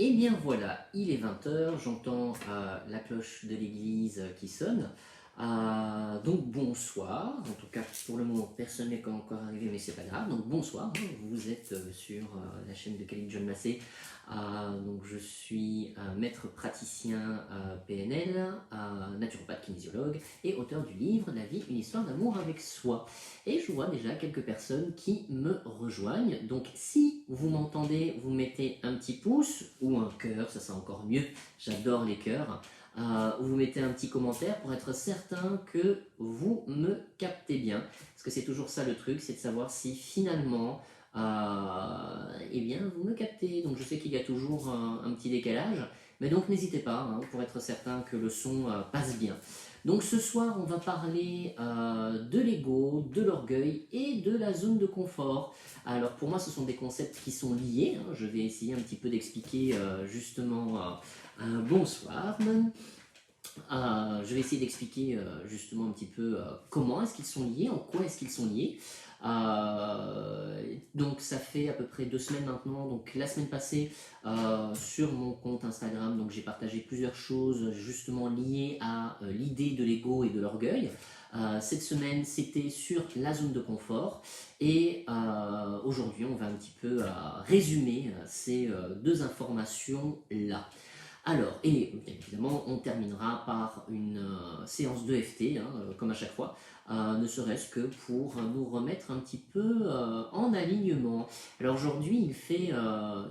Et bien voilà, il est 20 h, j'entends la cloche de l'église qui sonne. Donc bonsoir, en tout cas pour le moment personne n'est encore arrivé mais c'est pas grave, donc bonsoir, vous êtes sur la chaîne de Khalid John Massé. Donc je suis maître praticien PNL, naturopathe kinésiologue et auteur du livre La vie, une histoire d'amour avec soi. Et je vois déjà quelques personnes qui me rejoignent, donc si vous m'entendez, vous mettez un petit pouce ou un cœur, ça c'est encore mieux, j'adore les cœurs. Vous mettez un petit commentaire pour être certain que vous me captez bien. Parce que c'est toujours ça le truc, c'est de savoir si finalement, eh bien, vous me captez. Donc je sais qu'il y a toujours un petit décalage, mais donc n'hésitez pas pour être certain que le son passe bien. Donc ce soir, on va parler de l'ego, de l'orgueil et de la zone de confort. Alors pour moi, ce sont des concepts qui sont liés. Je vais essayer un petit peu d'expliquer justement. Bonsoir. Je vais essayer d'expliquer justement un petit peu comment est-ce qu'ils sont liés, en quoi est-ce qu'ils sont liés. Donc ça fait à peu près 2 semaines maintenant. Donc la semaine passée sur mon compte Instagram, donc j'ai partagé plusieurs choses justement liées à l'idée de l'ego et de l'orgueil. Cette semaine c'était sur la zone de confort et aujourd'hui on va un petit peu résumer ces deux informations là. Alors, et bien évidemment, on terminera par une séance d'EFT, comme à chaque fois, ne serait-ce que pour nous remettre un petit peu en alignement. Alors aujourd'hui, il fait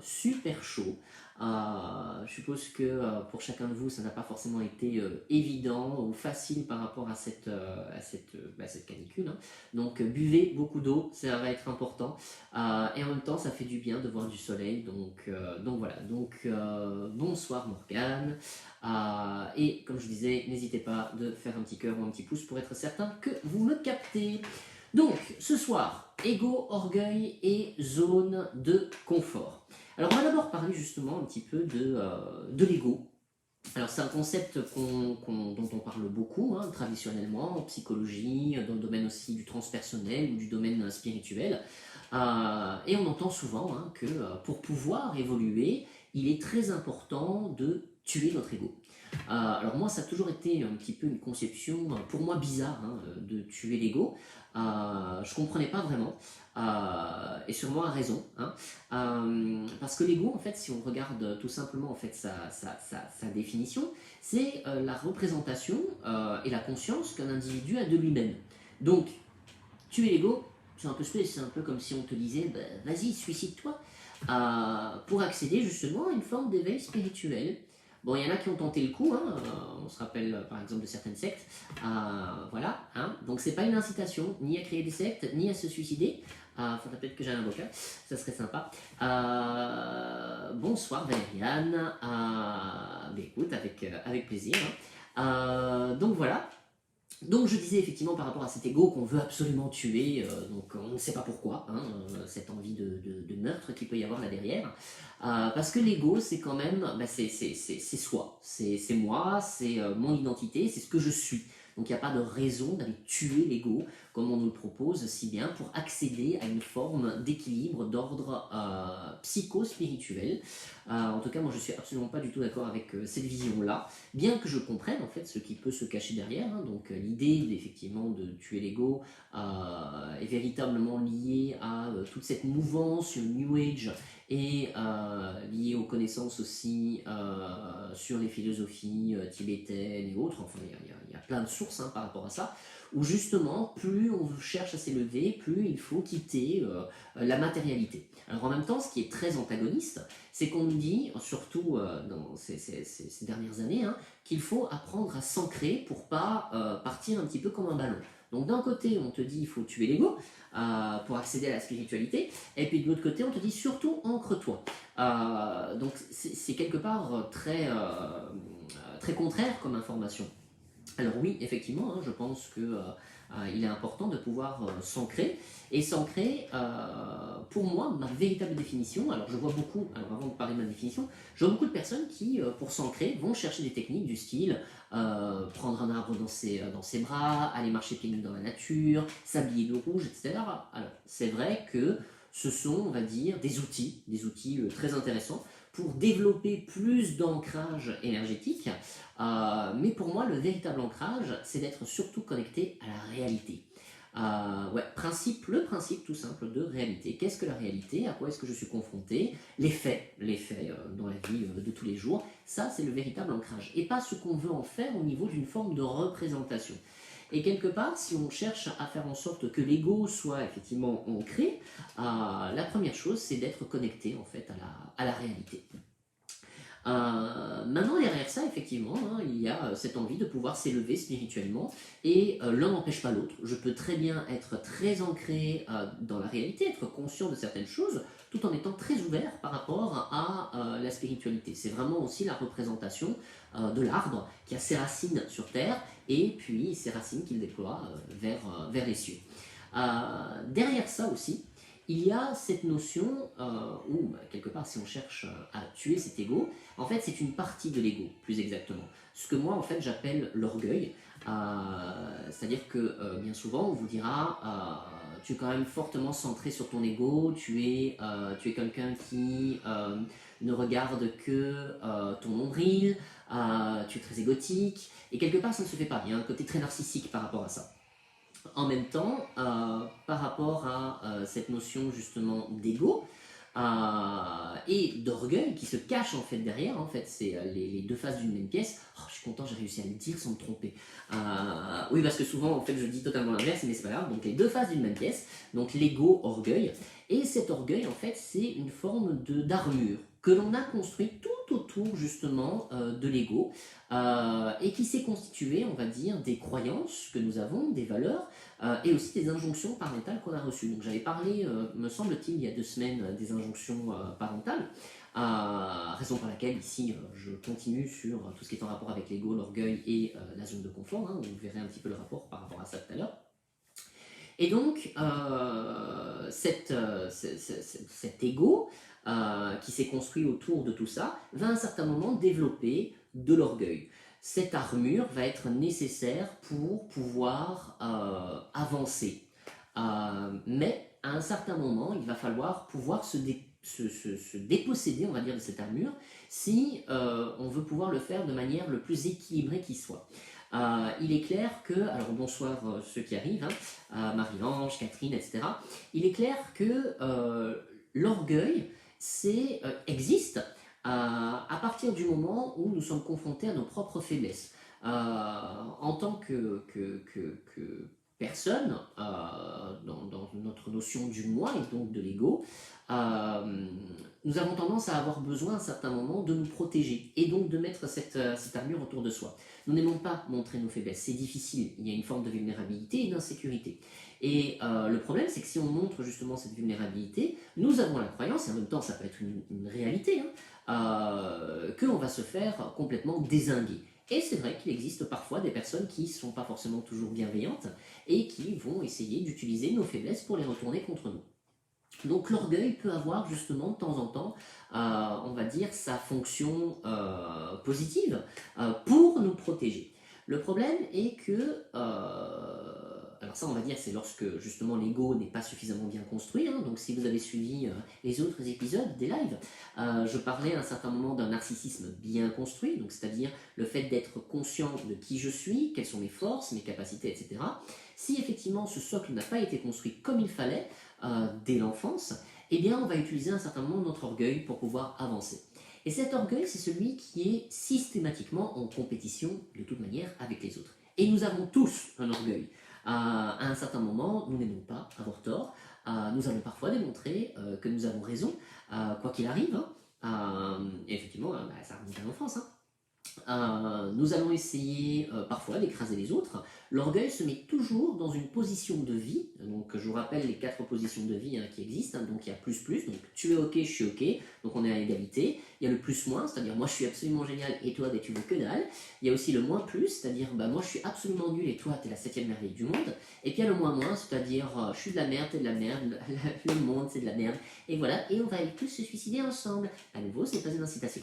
super chaud. Je suppose que pour chacun de vous, ça n'a pas forcément été évident ou facile par rapport à cette canicule. Donc buvez beaucoup d'eau, ça va être important. Et en même temps, ça fait du bien de voir du soleil. Donc voilà. Bonsoir Morgane. Et comme je disais, n'hésitez pas de faire un petit cœur ou un petit pouce pour être certain que vous me captez. Donc ce soir, ego, orgueil et zone de confort. Alors on va d'abord parler justement un petit peu de l'ego. Alors c'est un concept dont on parle beaucoup traditionnellement en psychologie, dans le domaine aussi du transpersonnel ou du domaine spirituel. Et on entend souvent que pour pouvoir évoluer, il est très important de tuer notre ego. Alors moi, ça a toujours été un petit peu une conception, pour moi, bizarre de tuer l'ego. Je comprenais pas vraiment, et sûrement à raison. Parce que l'ego, en fait, si on regarde tout simplement en fait, sa définition, c'est la représentation et la conscience qu'un individu a de lui-même. Donc, tuer l'ego, c'est un peu spécial, c'est un peu comme si on te disait bah, vas-y, suicide-toi, pour accéder justement à une forme d'éveil spirituel. Bon, il y en a qui ont tenté le coup, on se rappelle par exemple de certaines sectes, voilà, donc c'est pas une incitation ni à créer des sectes, ni à se suicider. Faudrait peut-être que j'ai un avocat, ça serait sympa. Bonsoir Valériane, écoute, avec plaisir. Donc voilà. Donc je disais effectivement par rapport à cet ego qu'on veut absolument tuer, donc on ne sait pas pourquoi, cette envie de meurtre qu'il peut y avoir là derrière, parce que l'ego c'est quand même, c'est soi, c'est moi, c'est mon identité, c'est ce que je suis. Donc il n'y a pas de raison d'aller tuer l'ego comme on nous le propose si bien pour accéder à une forme d'équilibre d'ordre psycho-spirituel. En tout cas moi je suis absolument pas du tout d'accord avec cette vision-là. Bien que je comprenne en fait ce qui peut se cacher derrière, donc l'idée effectivement de tuer l'ego est véritablement liée à toute cette mouvance New Age et liée aux connaissances aussi sur les philosophies tibétaines et autres. Enfin, il y a plein de sources par rapport à ça, où justement, plus on cherche à s'élever, plus il faut quitter la matérialité. Alors en même temps, ce qui est très antagoniste, c'est qu'on nous dit, surtout dans ces dernières années, qu'il faut apprendre à s'ancrer pour pas partir un petit peu comme un ballon. Donc d'un côté, on te dit il faut tuer l'ego pour accéder à la spiritualité, et puis de l'autre côté, on te dit surtout ancre-toi. Donc c'est quelque part très contraire comme information. Alors oui, effectivement, je pense que il est important de pouvoir s'ancrer. Et s'ancrer, pour moi, ma véritable définition, alors je vois beaucoup, alors avant de parler de ma définition, je vois beaucoup de personnes qui, pour s'ancrer, vont chercher des techniques du style prendre un arbre dans ses bras, aller marcher pieds nus dans la nature, s'habiller de rouge, etc. Alors c'est vrai que ce sont, on va dire, des outils très intéressants pour développer plus d'ancrage énergétique. Mais pour moi, le véritable ancrage, c'est d'être surtout connecté à la réalité. Ouais, le principe tout simple de réalité. Qu'est-ce que la réalité? À quoi est-ce que je suis confronté? Les faits dans la vie de tous les jours. Ça, c'est le véritable ancrage. Et pas ce qu'on veut en faire au niveau d'une forme de représentation. Et quelque part, si on cherche à faire en sorte que l'ego soit effectivement ancré, la première chose, c'est d'être connecté en fait à la réalité. Maintenant, derrière ça, effectivement, hein, il y a cette envie de pouvoir s'élever spirituellement, et l'un n'empêche pas l'autre. Je peux très bien être très ancré dans la réalité, être conscient de certaines choses, tout en étant très ouvert par rapport à la spiritualité. C'est vraiment aussi la représentation de l'arbre qui a ses racines sur Terre, et puis ses racines qu'il déploie vers les cieux. Derrière ça aussi, il y a cette notion où, quelque part, si on cherche à tuer cet ego, en fait, c'est une partie de l'ego, plus exactement. Ce que moi, en fait, j'appelle l'orgueil. C'est-à-dire que, bien souvent, on vous dira tu es quand même fortement centré sur ton ego, tu es quelqu'un qui ne regarde que ton nombril, tu es très égotique, et quelque part, ça ne se fait pas. Il y a un côté très narcissique par rapport à ça. En même temps, par rapport à cette notion justement d'ego et d'orgueil qui se cache en fait derrière, en fait, c'est les deux faces d'une même pièce. Oh, je suis content, j'ai réussi à le dire sans me tromper. Oui, parce que souvent, en fait, je dis totalement l'inverse, mais c'est pas grave. Donc, les deux faces d'une même pièce, donc l'ego, orgueil. Et cet orgueil, en fait, c'est une forme d'armure que l'on a construit tout autour justement de l'ego et qui s'est constitué, on va dire, des croyances que nous avons, des valeurs et aussi des injonctions parentales qu'on a reçues. Donc j'avais parlé, me semble-t-il, il y a 2 semaines, des injonctions parentales, raison pour laquelle ici je continue sur tout ce qui est en rapport avec l'ego, l'orgueil et la zone de confort. Hein, vous verrez un petit peu le rapport par rapport à ça tout à l'heure. Et donc, cet ego qui s'est construit autour de tout ça va à un certain moment développer de l'orgueil. Cette armure va être nécessaire pour pouvoir avancer. Mais à un certain moment, il va falloir pouvoir se déposséder, on va dire, de cette armure si on veut pouvoir le faire de manière le plus équilibrée qui soit. Il est clair que, alors bonsoir ceux qui arrivent, hein, Marie-Ange, Catherine, etc. Il est clair que l'orgueil existe à partir du moment où nous sommes confrontés à nos propres faiblesses. En tant que personne, dans notre notion du moi et donc de l'ego, nous avons tendance à avoir besoin à un certain moment de nous protéger et donc de mettre cette armure autour de soi. Nous n'aimons pas montrer nos faiblesses, c'est difficile, il y a une forme de vulnérabilité et d'insécurité. Et le problème, c'est que si on montre justement cette vulnérabilité, nous avons la croyance, et en même temps ça peut être une réalité, qu'on va se faire complètement dézinguer. Et c'est vrai qu'il existe parfois des personnes qui ne sont pas forcément toujours bienveillantes et qui vont essayer d'utiliser nos faiblesses pour les retourner contre nous. Donc l'orgueil peut avoir justement de temps en temps, on va dire, sa fonction positive pour nous protéger. Le problème est que, alors ça on va dire c'est lorsque justement l'ego n'est pas suffisamment bien construit, hein, donc si vous avez suivi les autres épisodes des lives, je parlais à un certain moment d'un narcissisme bien construit, donc c'est-à-dire le fait d'être conscient de qui je suis, quelles sont mes forces, mes capacités, etc. Si effectivement ce socle n'a pas été construit comme il fallait, dès l'enfance, eh bien on va utiliser à un certain moment notre orgueil pour pouvoir avancer. Et cet orgueil, c'est celui qui est systématiquement en compétition de toute manière avec les autres. Et nous avons tous un orgueil. À un certain moment, nous n'aimons pas avoir tort. Nous allons parfois démontrer que nous avons raison, quoi qu'il arrive. Et effectivement, ça remonte à l'enfance. Nous allons essayer parfois d'écraser les autres. L'orgueil se met toujours dans une position de vie. Donc je vous rappelle les 4 positions de vie qui existent. Donc il y a plus, donc tu es ok, je suis ok. Donc on est à égalité. Il y a le plus moins, c'est-à-dire moi je suis absolument génial et toi tu veux que dalle. Il y a aussi le moins plus, c'est-à-dire moi je suis absolument nul et toi t'es la 7e merveille du monde. Et puis il y a le moins, c'est-à-dire je suis de la merde, t'es de la merde, le monde c'est de la merde. Et voilà, et on va aller tous se suicider ensemble. À nouveau, c'est pas une incitation.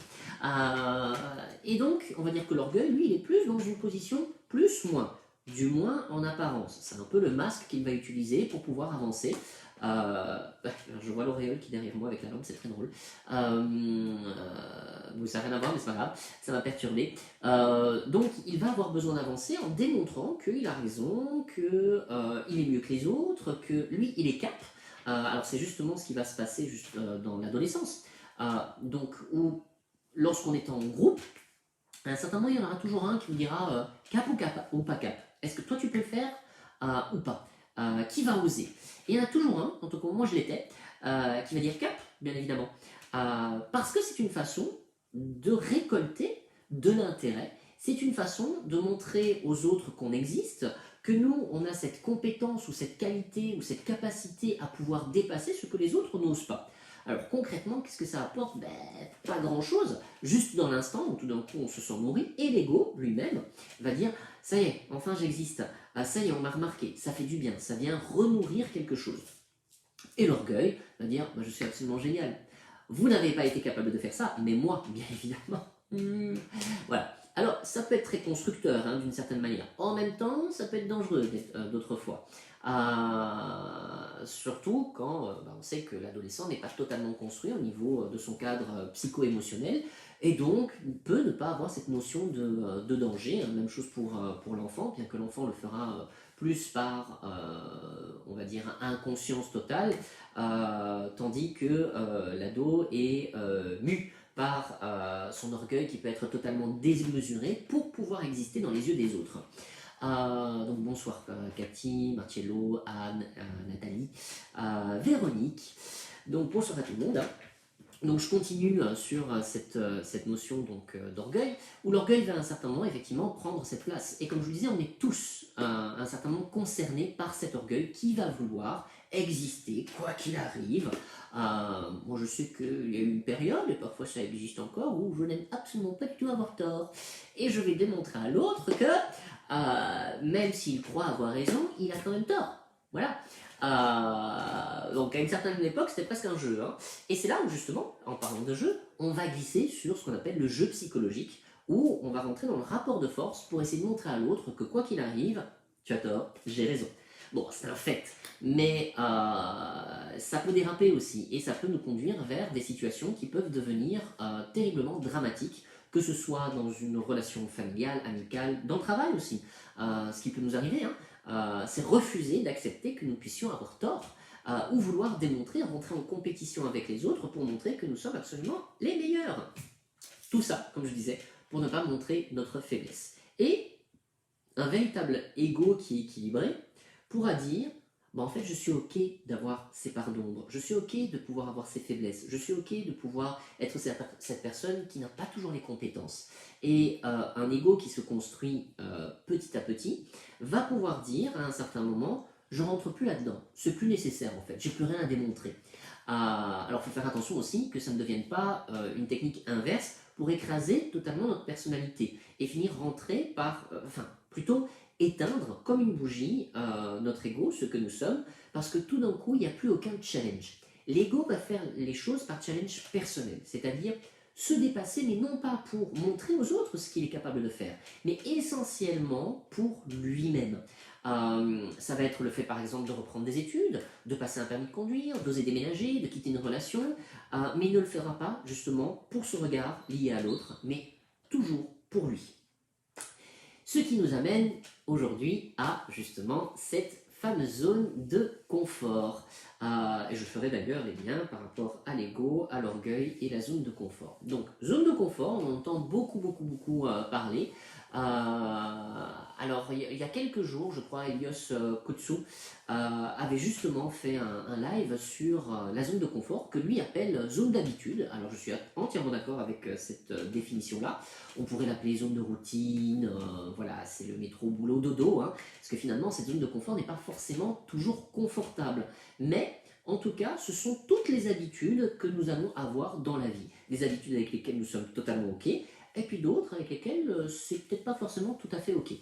Et donc, on va dire que l'orgueil, lui, il est plus dans une position plus-moins, du moins en apparence. C'est un peu le masque qu'il va utiliser pour pouvoir avancer. Je vois l'auréole qui est derrière moi avec la lampe, c'est très drôle. Bon, ça n'a rien à voir, mais c'est pas grave, ça m'a perturbé. Donc il va avoir besoin d'avancer en démontrant qu'il a raison, qu'il est mieux que les autres, que lui, il est cap. Alors c'est justement ce qui va se passer dans l'adolescence. Donc où, lorsqu'on est en groupe, à un certain moment, il y en aura toujours un qui vous dira cap ou pas cap. Est-ce que toi tu peux le faire ou pas? Qui va oser? Et il y en a toujours un, en tout cas moi je l'étais, qui va dire cap, bien évidemment. Parce que c'est une façon de récolter de l'intérêt. C'est une façon de montrer aux autres qu'on existe, que nous, on a cette compétence ou cette qualité ou cette capacité à pouvoir dépasser ce que les autres n'osent pas. Alors concrètement, qu'est-ce que ça apporte? Pas grand-chose, juste dans l'instant où tout d'un coup on se sent nourri, et l'ego lui-même va dire ça y est, enfin j'existe, ça y est, on m'a remarqué, ça fait du bien, ça vient renourrir quelque chose. Et l'orgueil va dire je suis absolument génial. Vous n'avez pas été capable de faire ça, mais moi, bien évidemment. Voilà. Alors, ça peut être très constructeur, d'une certaine manière. En même temps, ça peut être dangereux d'autres fois. Surtout quand on sait que l'adolescent n'est pas totalement construit au niveau de son cadre psycho-émotionnel, et donc peut ne pas avoir cette notion de danger. Même chose pour l'enfant, bien que l'enfant le fera plus par, on va dire, inconscience totale, tandis que l'ado est mu par son orgueil qui peut être totalement démesuré pour pouvoir exister dans les yeux des autres. Donc bonsoir Cathy, Marcello, Anne, Nathalie, Véronique. Donc bonsoir à tout le monde. Donc je continue sur cette notion d'orgueil, où l'orgueil va à un certain moment effectivement prendre cette place. Et comme je vous disais, on est tous à un certain moment concernés par cet orgueil qui va vouloir exister, quoi qu'il arrive. Moi je sais qu'il y a eu une période, et parfois ça existe encore, où je n'aime absolument pas du tout avoir tort. Et je vais démontrer à l'autre que même s'il croit avoir raison, il a quand même tort. Voilà. Donc à une certaine époque, c'était presque un jeu. Et c'est là où justement, en parlant de jeu, on va glisser sur ce qu'on appelle le jeu psychologique, où on va rentrer dans le rapport de force pour essayer de montrer à l'autre que quoi qu'il arrive, tu as tort, j'ai raison. Bon, c'est un fait, mais ça peut déraper aussi, et ça peut nous conduire vers des situations qui peuvent devenir terriblement dramatiques, que ce soit dans une relation familiale, amicale, dans le travail aussi. Ce qui peut nous arriver, c'est refuser d'accepter que nous puissions avoir tort, ou vouloir démontrer, rentrer en compétition avec les autres pour montrer que nous sommes absolument les meilleurs. Tout ça, comme je disais, pour ne pas montrer notre faiblesse. Et un véritable ego qui est équilibré pourra dire en fait, je suis ok d'avoir ces parts d'ombre, je suis ok de pouvoir avoir ces faiblesses, je suis ok de pouvoir être cette personne qui n'a pas toujours les compétences. Et un ego qui se construit petit à petit va pouvoir dire à un certain moment, je rentre plus là-dedans, c'est plus nécessaire en fait, j'ai plus rien à démontrer. Alors il faut faire attention aussi que ça ne devienne pas une technique inverse pour écraser totalement notre personnalité et finir rentrer par, plutôt éteindre comme une bougie notre ego, ce que nous sommes, parce que tout d'un coup, il n'y a plus aucun challenge. L'ego va faire les choses par challenge personnel, c'est-à-dire se dépasser, mais non pas pour montrer aux autres ce qu'il est capable de faire, mais essentiellement pour lui-même. Ça va être le fait par exemple de reprendre des études, de passer un permis de conduire, d'oser déménager, de quitter une relation, mais il ne le fera pas justement pour ce regard lié à l'autre, mais toujours pour lui. Ce qui nous amène aujourd'hui à justement cette fameuse zone de confort. Et je ferai d'ailleurs les liens par rapport à l'ego, à l'orgueil et la zone de confort. Donc, zone de confort, on entend beaucoup parler. Alors, il y a quelques jours, je crois, Elios Kutsu avait justement fait un live sur la zone de confort que lui appelle zone d'habitude. Alors, je suis entièrement d'accord avec cette définition-là. On pourrait l'appeler zone de routine, voilà, c'est le métro, boulot, dodo, parce que finalement, cette zone de confort n'est pas forcément toujours confortable. Mais, en tout cas, ce sont toutes les habitudes que nous allons avoir dans la vie. Des habitudes avec lesquelles nous sommes totalement OK, et puis d'autres avec lesquelles c'est peut-être pas forcément tout à fait OK.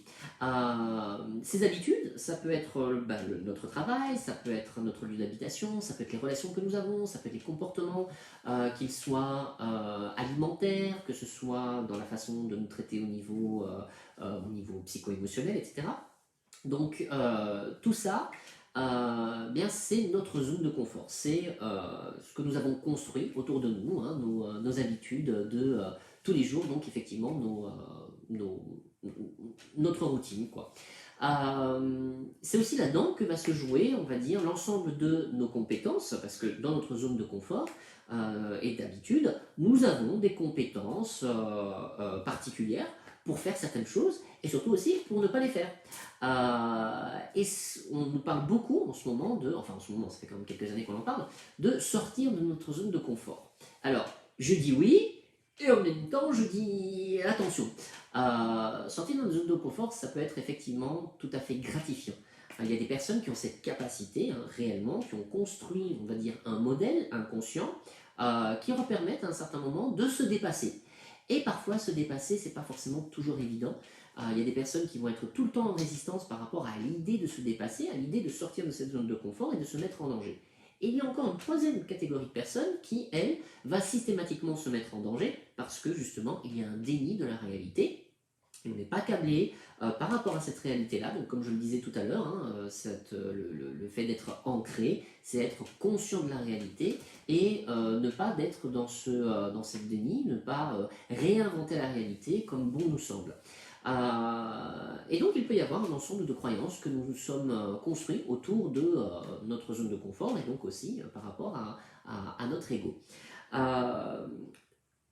Ces habitudes, ça peut être notre travail, ça peut être notre lieu d'habitation, ça peut être les relations que nous avons, ça peut être les comportements, qu'ils soient alimentaires, que ce soit dans la façon de nous traiter au niveau psycho-émotionnel, etc. Donc tout ça bien c'est notre zone de confort. C'est ce que nous avons construit autour de nous, hein, nos habitudes de tous les jours, donc effectivement notre routine, quoi. C'est aussi là-dedans que va se jouer, on va dire, l'ensemble de nos compétences, parce que dans notre zone de confort et d'habitude, nous avons des compétences particulières pour faire certaines choses et surtout aussi pour ne pas les faire. Et on nous parle beaucoup en ce moment enfin en ce moment, ça fait quand même quelques années qu'on en parle, de sortir de notre zone de confort. Alors, je dis oui, et en même temps, je dis attention. Sortir de notre zone de confort, ça peut être effectivement tout à fait gratifiant. Il y a des personnes qui ont cette capacité, hein, réellement, qui ont construit, on va dire, un modèle inconscient qui leur permettent à un certain moment de se dépasser. Et parfois, se dépasser, c'est pas forcément toujours évident. Il y a des personnes qui vont être tout le temps en résistance par rapport à l'idée de se dépasser, à l'idée de sortir de cette zone de confort et de se mettre en danger. Et il y a encore une troisième catégorie de personnes qui, elle, va systématiquement se mettre en danger parce que justement, il y a un déni de la réalité. Et on n'est pas câblé par rapport à cette réalité-là. Donc, comme je le disais tout à l'heure, hein, le fait d'être ancré, c'est être conscient de la réalité et ne pas d'être dans cette déni, ne pas réinventer la réalité comme bon nous semble. Et donc, il peut y avoir un ensemble de croyances que nous nous sommes construits autour de notre zone de confort et donc aussi par rapport à notre ego.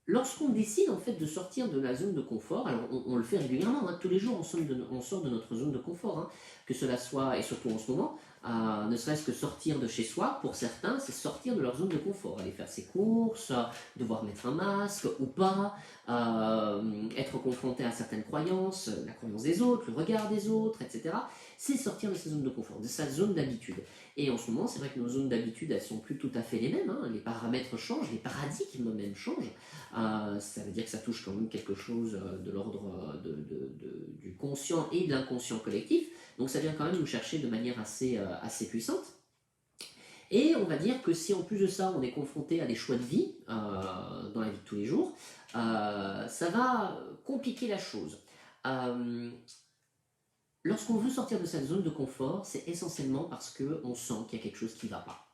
Lorsqu'on décide en fait de sortir de la zone de confort, alors on le fait régulièrement, hein, tous les jours on sort de notre zone de confort, hein, que cela soit, et surtout en ce moment, ne serait-ce que sortir de chez soi, pour certains, c'est sortir de leur zone de confort, aller faire ses courses, devoir mettre un masque ou pas, être confronté à certaines croyances, la croyance des autres, le regard des autres, etc. C'est sortir de sa zone de confort, de sa zone d'habitude. Et en ce moment, c'est vrai que nos zones d'habitude, elles sont plus tout à fait les mêmes, hein, les paramètres changent, les paradigmes même changent. Ça veut dire que ça touche quand même quelque chose de l'ordre du conscient et de l'inconscient collectif. Donc ça vient quand même nous chercher de manière assez puissante. Et on va dire que si en plus de ça, on est confronté à des choix de vie dans la vie de tous les jours, ça va compliquer la chose. Lorsqu'on veut sortir de cette zone de confort, c'est essentiellement parce qu'on sent qu'il y a quelque chose qui ne va pas.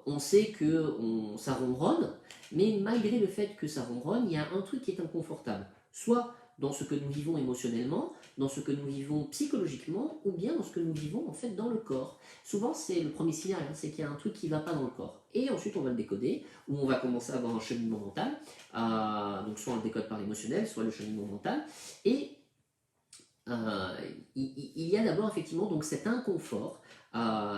On sait que ça ronronne, mais malgré le fait que ça ronronne, il y a un truc qui est inconfortable. Soit dans ce que nous vivons émotionnellement, dans ce que nous vivons psychologiquement, ou bien dans ce que nous vivons en fait dans le corps. Souvent, c'est le premier signal, hein, c'est qu'il y a un truc qui ne va pas dans le corps. Et ensuite, on va le décoder, ou on va commencer à avoir un cheminement mental. Donc, soit on le décode par l'émotionnel, soit le cheminement mental. Et il y a d'abord effectivement donc cet inconfort,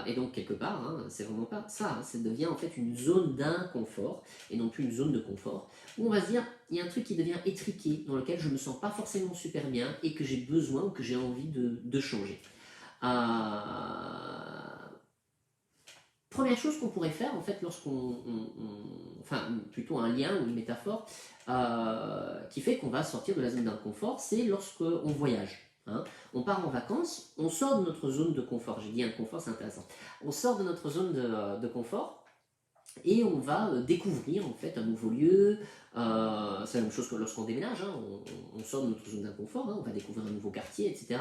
et donc quelque part, hein, c'est vraiment pas ça, hein, ça devient en fait une zone d'inconfort et non plus une zone de confort, où on va se dire, il y a un truc qui devient étriqué, dans lequel je me sens pas forcément super bien et que j'ai besoin ou que j'ai envie de changer. Première chose qu'on pourrait faire en fait enfin plutôt un lien ou une métaphore qui fait qu'on va sortir de la zone d'inconfort, c'est lorsqu'on voyage. Hein. On part en vacances, on sort de notre zone de confort. J'ai dit inconfort, c'est intéressant. On sort de notre zone de confort et on va découvrir en fait un nouveau lieu. C'est la même chose que lorsqu'on déménage, hein. On sort de notre zone d'inconfort, hein. On va découvrir un nouveau quartier, etc.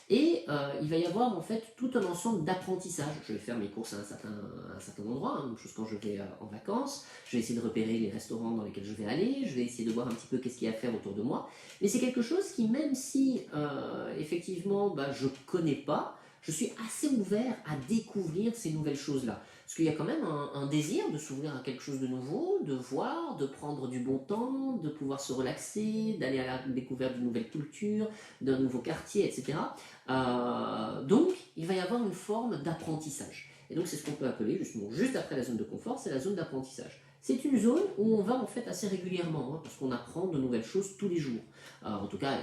Et il va y avoir en fait tout un ensemble d'apprentissages. Je vais faire mes courses à un certain endroit, hein. Même chose quand je vais en vacances. Je vais essayer de repérer les restaurants dans lesquels je vais aller. Je vais essayer de voir un petit peu qu'est-ce qu'il y a à faire autour de moi. Mais c'est quelque chose qui, même si effectivement je connais pas, je suis assez ouvert à découvrir ces nouvelles choses-là. Parce qu'il y a quand même un désir de s'ouvrir à quelque chose de nouveau, de voir, de prendre du bon temps, de pouvoir se relaxer, d'aller à la découverte d'une nouvelle culture, d'un nouveau quartier, etc. Donc, il va y avoir une forme d'apprentissage. Et donc, c'est ce qu'on peut appeler, justement, juste après la zone de confort, c'est la zone d'apprentissage. C'est une zone où on va en fait assez régulièrement, hein, parce qu'on apprend de nouvelles choses tous les jours. En tout cas,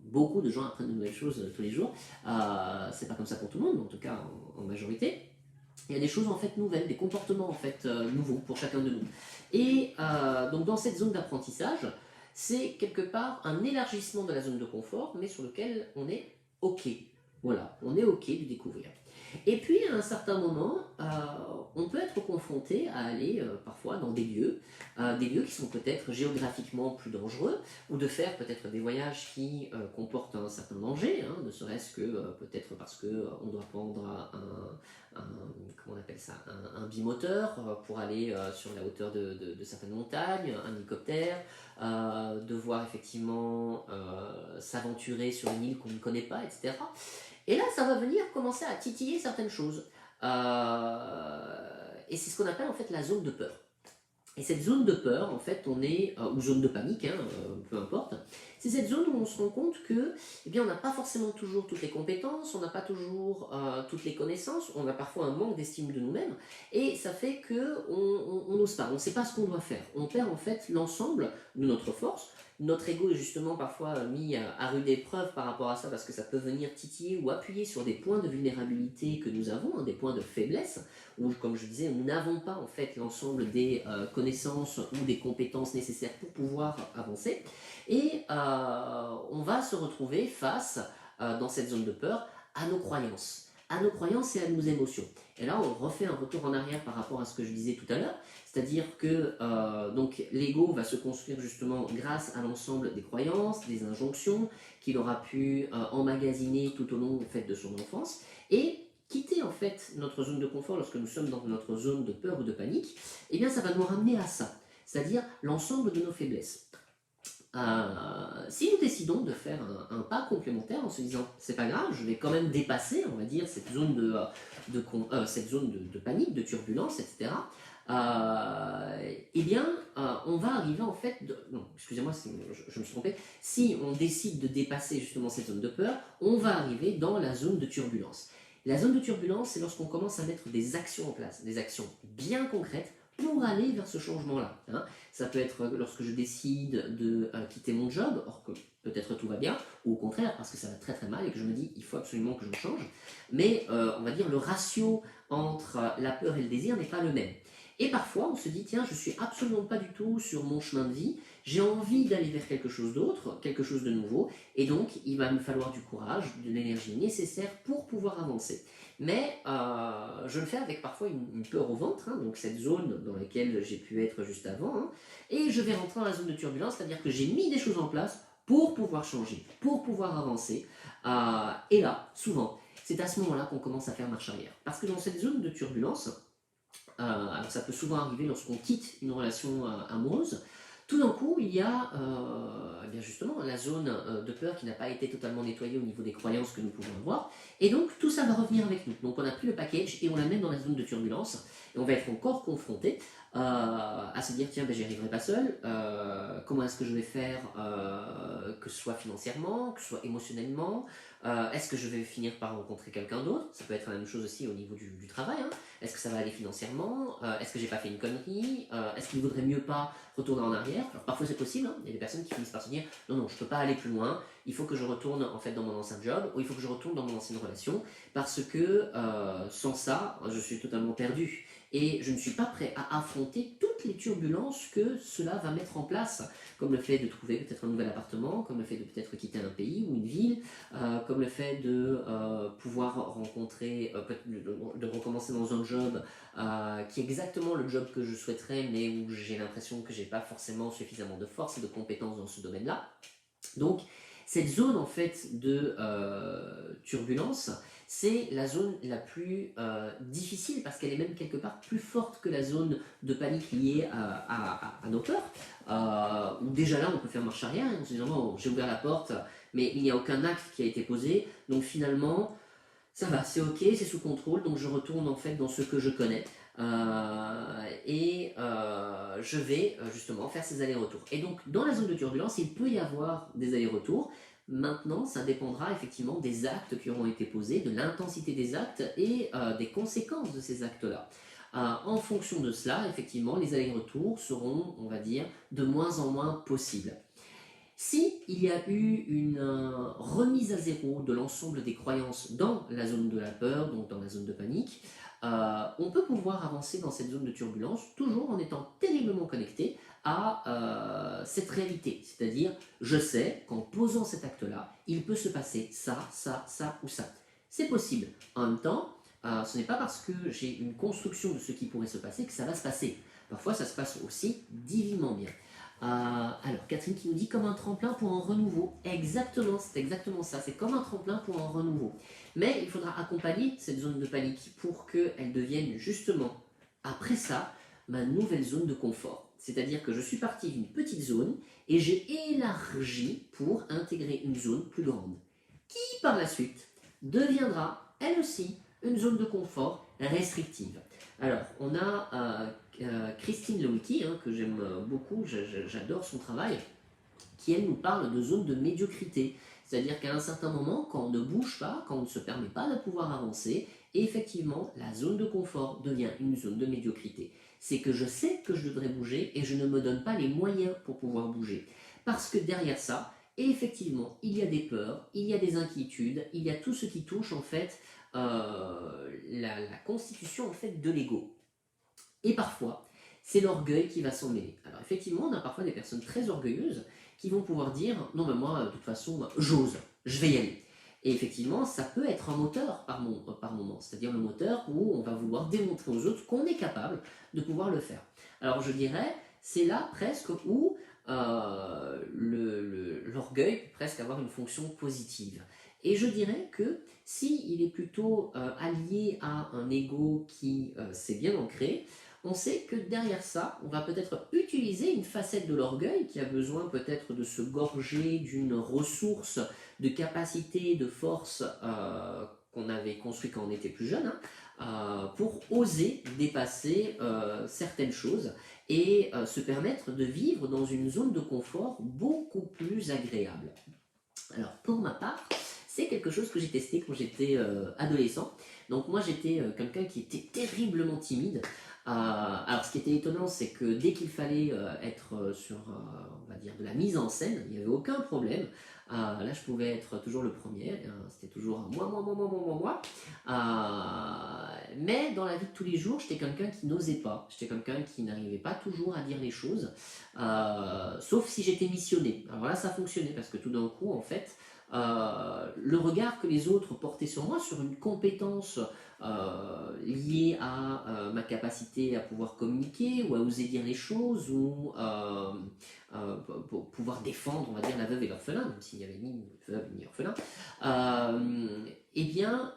beaucoup de gens apprennent de nouvelles choses tous les jours. C'est pas comme ça pour tout le monde, mais en tout cas en majorité. Il y a des choses en fait nouvelles, des comportements en fait nouveaux pour chacun de nous. Et donc dans cette zone d'apprentissage, c'est quelque part un élargissement de la zone de confort, mais sur lequel on est OK. Voilà, on est OK de découvrir. Et puis à un certain moment, on peut être confronté à aller parfois dans des lieux qui sont peut-être géographiquement plus dangereux, ou de faire peut-être des voyages qui comportent un certain danger, hein, ne serait-ce que peut-être parce qu'on doit prendre comment on appelle ça, un bimoteur pour aller sur la hauteur de certaines montagnes, un hélicoptère, devoir effectivement s'aventurer sur une île qu'on ne connaît pas, etc. Et là, ça va venir commencer à titiller certaines choses. Et c'est ce qu'on appelle en fait la zone de peur. Et cette zone de peur, en fait, on est, ou zone de panique, hein, peu importe, c'est cette zone où on se rend compte que, eh bien, on n'a pas forcément toujours toutes les compétences, on n'a pas toujours toutes les connaissances, on a parfois un manque d'estime de nous-mêmes, et ça fait que on n'ose pas, on ne sait pas ce qu'on doit faire. On perd en fait l'ensemble de notre force. Notre ego est justement parfois mis à rude épreuve par rapport à ça, parce que ça peut venir titiller ou appuyer sur des points de vulnérabilité que nous avons, hein, des points de faiblesse, où, comme je disais, nous n'avons pas en fait l'ensemble des connaissances ou des compétences nécessaires pour pouvoir avancer. Et on va se retrouver face, dans cette zone de peur, à nos croyances et à nos émotions. Et là, on refait un retour en arrière par rapport à ce que je disais tout à l'heure, c'est-à-dire que donc l'ego va se construire justement grâce à l'ensemble des croyances, des injonctions qu'il aura pu emmagasiner tout au long en fait, de son enfance, et quitter en fait notre zone de confort lorsque nous sommes dans notre zone de peur ou de panique, eh bien ça va nous ramener à ça, c'est-à-dire l'ensemble de nos faiblesses. Si nous décidons de faire un pas complémentaire en se disant c'est pas grave, je vais quand même dépasser, on va dire, cette zone cette zone de panique, de turbulence, etc. Eh bien, on va arriver en fait. Non, excusez-moi, je me suis trompé. Si on décide de dépasser justement cette zone de peur, on va arriver dans la zone de turbulence. La zone de turbulence, c'est lorsqu'on commence à mettre des actions en place, des actions bien concrètes pour aller vers ce changement-là. Hein. Ça peut être lorsque je décide de quitter mon job, or que peut-être tout va bien, ou au contraire parce que ça va très très mal et que je me dis il faut absolument que je change. Mais on va dire le ratio entre la peur et le désir n'est pas le même. Et parfois on se dit tiens je suis absolument pas du tout sur mon chemin de vie, j'ai envie d'aller vers quelque chose d'autre, quelque chose de nouveau, et donc il va me falloir du courage, de l'énergie nécessaire pour pouvoir avancer. Mais je le fais avec parfois une peur au ventre, hein, donc cette zone dans laquelle j'ai pu être juste avant, hein, et je vais rentrer dans la zone de turbulence, c'est-à-dire que j'ai mis des choses en place pour pouvoir changer, pour pouvoir avancer. Et là, souvent, c'est à ce moment-là qu'on commence à faire marche arrière. Parce que dans cette zone de turbulence, alors ça peut souvent arriver lorsqu'on quitte une relation amoureuse, tout d'un coup, il y a eh bien justement la zone de peur qui n'a pas été totalement nettoyée au niveau des croyances que nous pouvons avoir. Et donc, tout ça va revenir avec nous. Donc, on n'a plus le package et on l'amène dans la zone de turbulence. Et on va être encore confronté à se dire, tiens, ben, j'y arriverai pas seul. Comment est-ce que je vais faire, que ce soit financièrement, que ce soit émotionnellement, est-ce que je vais finir par rencontrer quelqu'un d'autre? Ça peut être la même chose aussi au niveau du travail. Hein. Est-ce que ça va aller financièrement? Est-ce que j'ai pas fait une connerie? Est-ce qu'il vaudrait mieux pas retourner en arrière? Alors parfois c'est possible, hein. Il y a des personnes qui finissent par se dire non, non, je peux pas aller plus loin, il faut que je retourne en fait dans mon ancien job, ou il faut que je retourne dans mon ancienne relation, parce que sans ça, je suis totalement perdu. Et je ne suis pas prêt à affronter toutes les turbulences que cela va mettre en place, comme le fait de trouver peut-être un nouvel appartement, comme le fait de peut-être quitter un pays ou une ville, comme le fait de pouvoir rencontrer, de recommencer dans un job qui est exactement le job que je souhaiterais, mais où j'ai l'impression que j'ai pas forcément suffisamment de force et de compétences dans ce domaine-là. Donc, cette zone en fait de turbulence, c'est la zone la plus difficile parce qu'elle est même quelque part plus forte que la zone de panique liée à nos peurs. Où déjà là, on peut faire marche arrière en se disant oh, j'ai ouvert la porte, mais il n'y a aucun acte qui a été posé, donc finalement, ça va, c'est ok, c'est sous contrôle, donc je retourne en fait dans ce que je connais. Je vais justement faire ces allers-retours. Et donc, dans la zone de turbulence, il peut y avoir des allers-retours. Maintenant, ça dépendra effectivement des actes qui auront été posés, de l'intensité des actes et des conséquences de ces actes-là. En fonction de cela, effectivement, les allers-retours seront, on va dire, de moins en moins possibles. Si il y a eu une remise à zéro de l'ensemble des croyances dans la zone de la peur, donc dans la zone de panique, on peut pouvoir avancer dans cette zone de turbulence toujours en étant terriblement connecté à cette réalité. C'est-à-dire, je sais qu'en posant cet acte-là, il peut se passer ça, ça, ça ou ça. C'est possible. En même temps, ce n'est pas parce que j'ai une construction de ce qui pourrait se passer que ça va se passer. Parfois, ça se passe aussi divinement bien. Alors, Catherine qui nous dit comme un tremplin pour un renouveau. Exactement, c'est exactement ça. C'est comme un tremplin pour un renouveau. Mais il faudra accompagner cette zone de panique pour qu'elle devienne justement, après ça, ma nouvelle zone de confort. C'est-à-dire que je suis parti d'une petite zone et j'ai élargi pour intégrer une zone plus grande, qui par la suite deviendra, elle aussi, une zone de confort restrictive. Alors, on a Christine Lewicki, que j'aime beaucoup, j'adore son travail, qui elle nous parle de zone de médiocrité. C'est-à-dire qu'à un certain moment, quand on ne bouge pas, quand on ne se permet pas de pouvoir avancer, effectivement, la zone de confort devient une zone de médiocrité. C'est que je sais que je devrais bouger et je ne me donne pas les moyens pour pouvoir bouger. Parce que derrière ça, effectivement, il y a des peurs, il y a des inquiétudes, il y a tout ce qui touche en fait la constitution en fait de l'ego. Et parfois, c'est l'orgueil qui va s'en mêler. Alors effectivement, on a parfois des personnes très orgueilleuses qui vont pouvoir dire « Non, mais moi, de toute façon, j'ose, je vais y aller ». Et effectivement, ça peut être un moteur par moment, c'est-à-dire le moteur où on va vouloir démontrer aux autres qu'on est capable de pouvoir le faire. Alors je dirais, c'est là presque où l'orgueil peut presque avoir une fonction positive. Et je dirais que s'il est plutôt allié à un ego qui s'est bien ancré, on sait que derrière ça, on va peut-être utiliser une facette de l'orgueil qui a besoin peut-être de se gorger d'une ressource de capacité, de force qu'on avait construit quand on était plus jeune, pour oser dépasser certaines choses et se permettre de vivre dans une zone de confort beaucoup plus agréable. Alors pour ma part, c'est quelque chose que j'ai testé quand j'étais adolescent. Donc moi j'étais quelqu'un qui était terriblement timide. Alors ce qui était étonnant, c'est que dès qu'il fallait être sur, on va dire, de la mise en scène, il n'y avait aucun problème. Là, je pouvais être toujours le premier, c'était toujours moi. Mais dans la vie de tous les jours, j'étais quelqu'un qui n'osait pas, j'étais quelqu'un qui n'arrivait pas toujours à dire les choses, sauf si j'étais missionné. Alors là, ça fonctionnait parce que tout d'un coup, en fait, le regard que les autres portaient sur moi, sur une compétence liée à ma capacité à pouvoir communiquer ou à oser dire les choses ou pour pouvoir défendre, on va dire, la veuve et l'orphelin, même s'il n'y avait ni veuve ni orphelin, eh bien,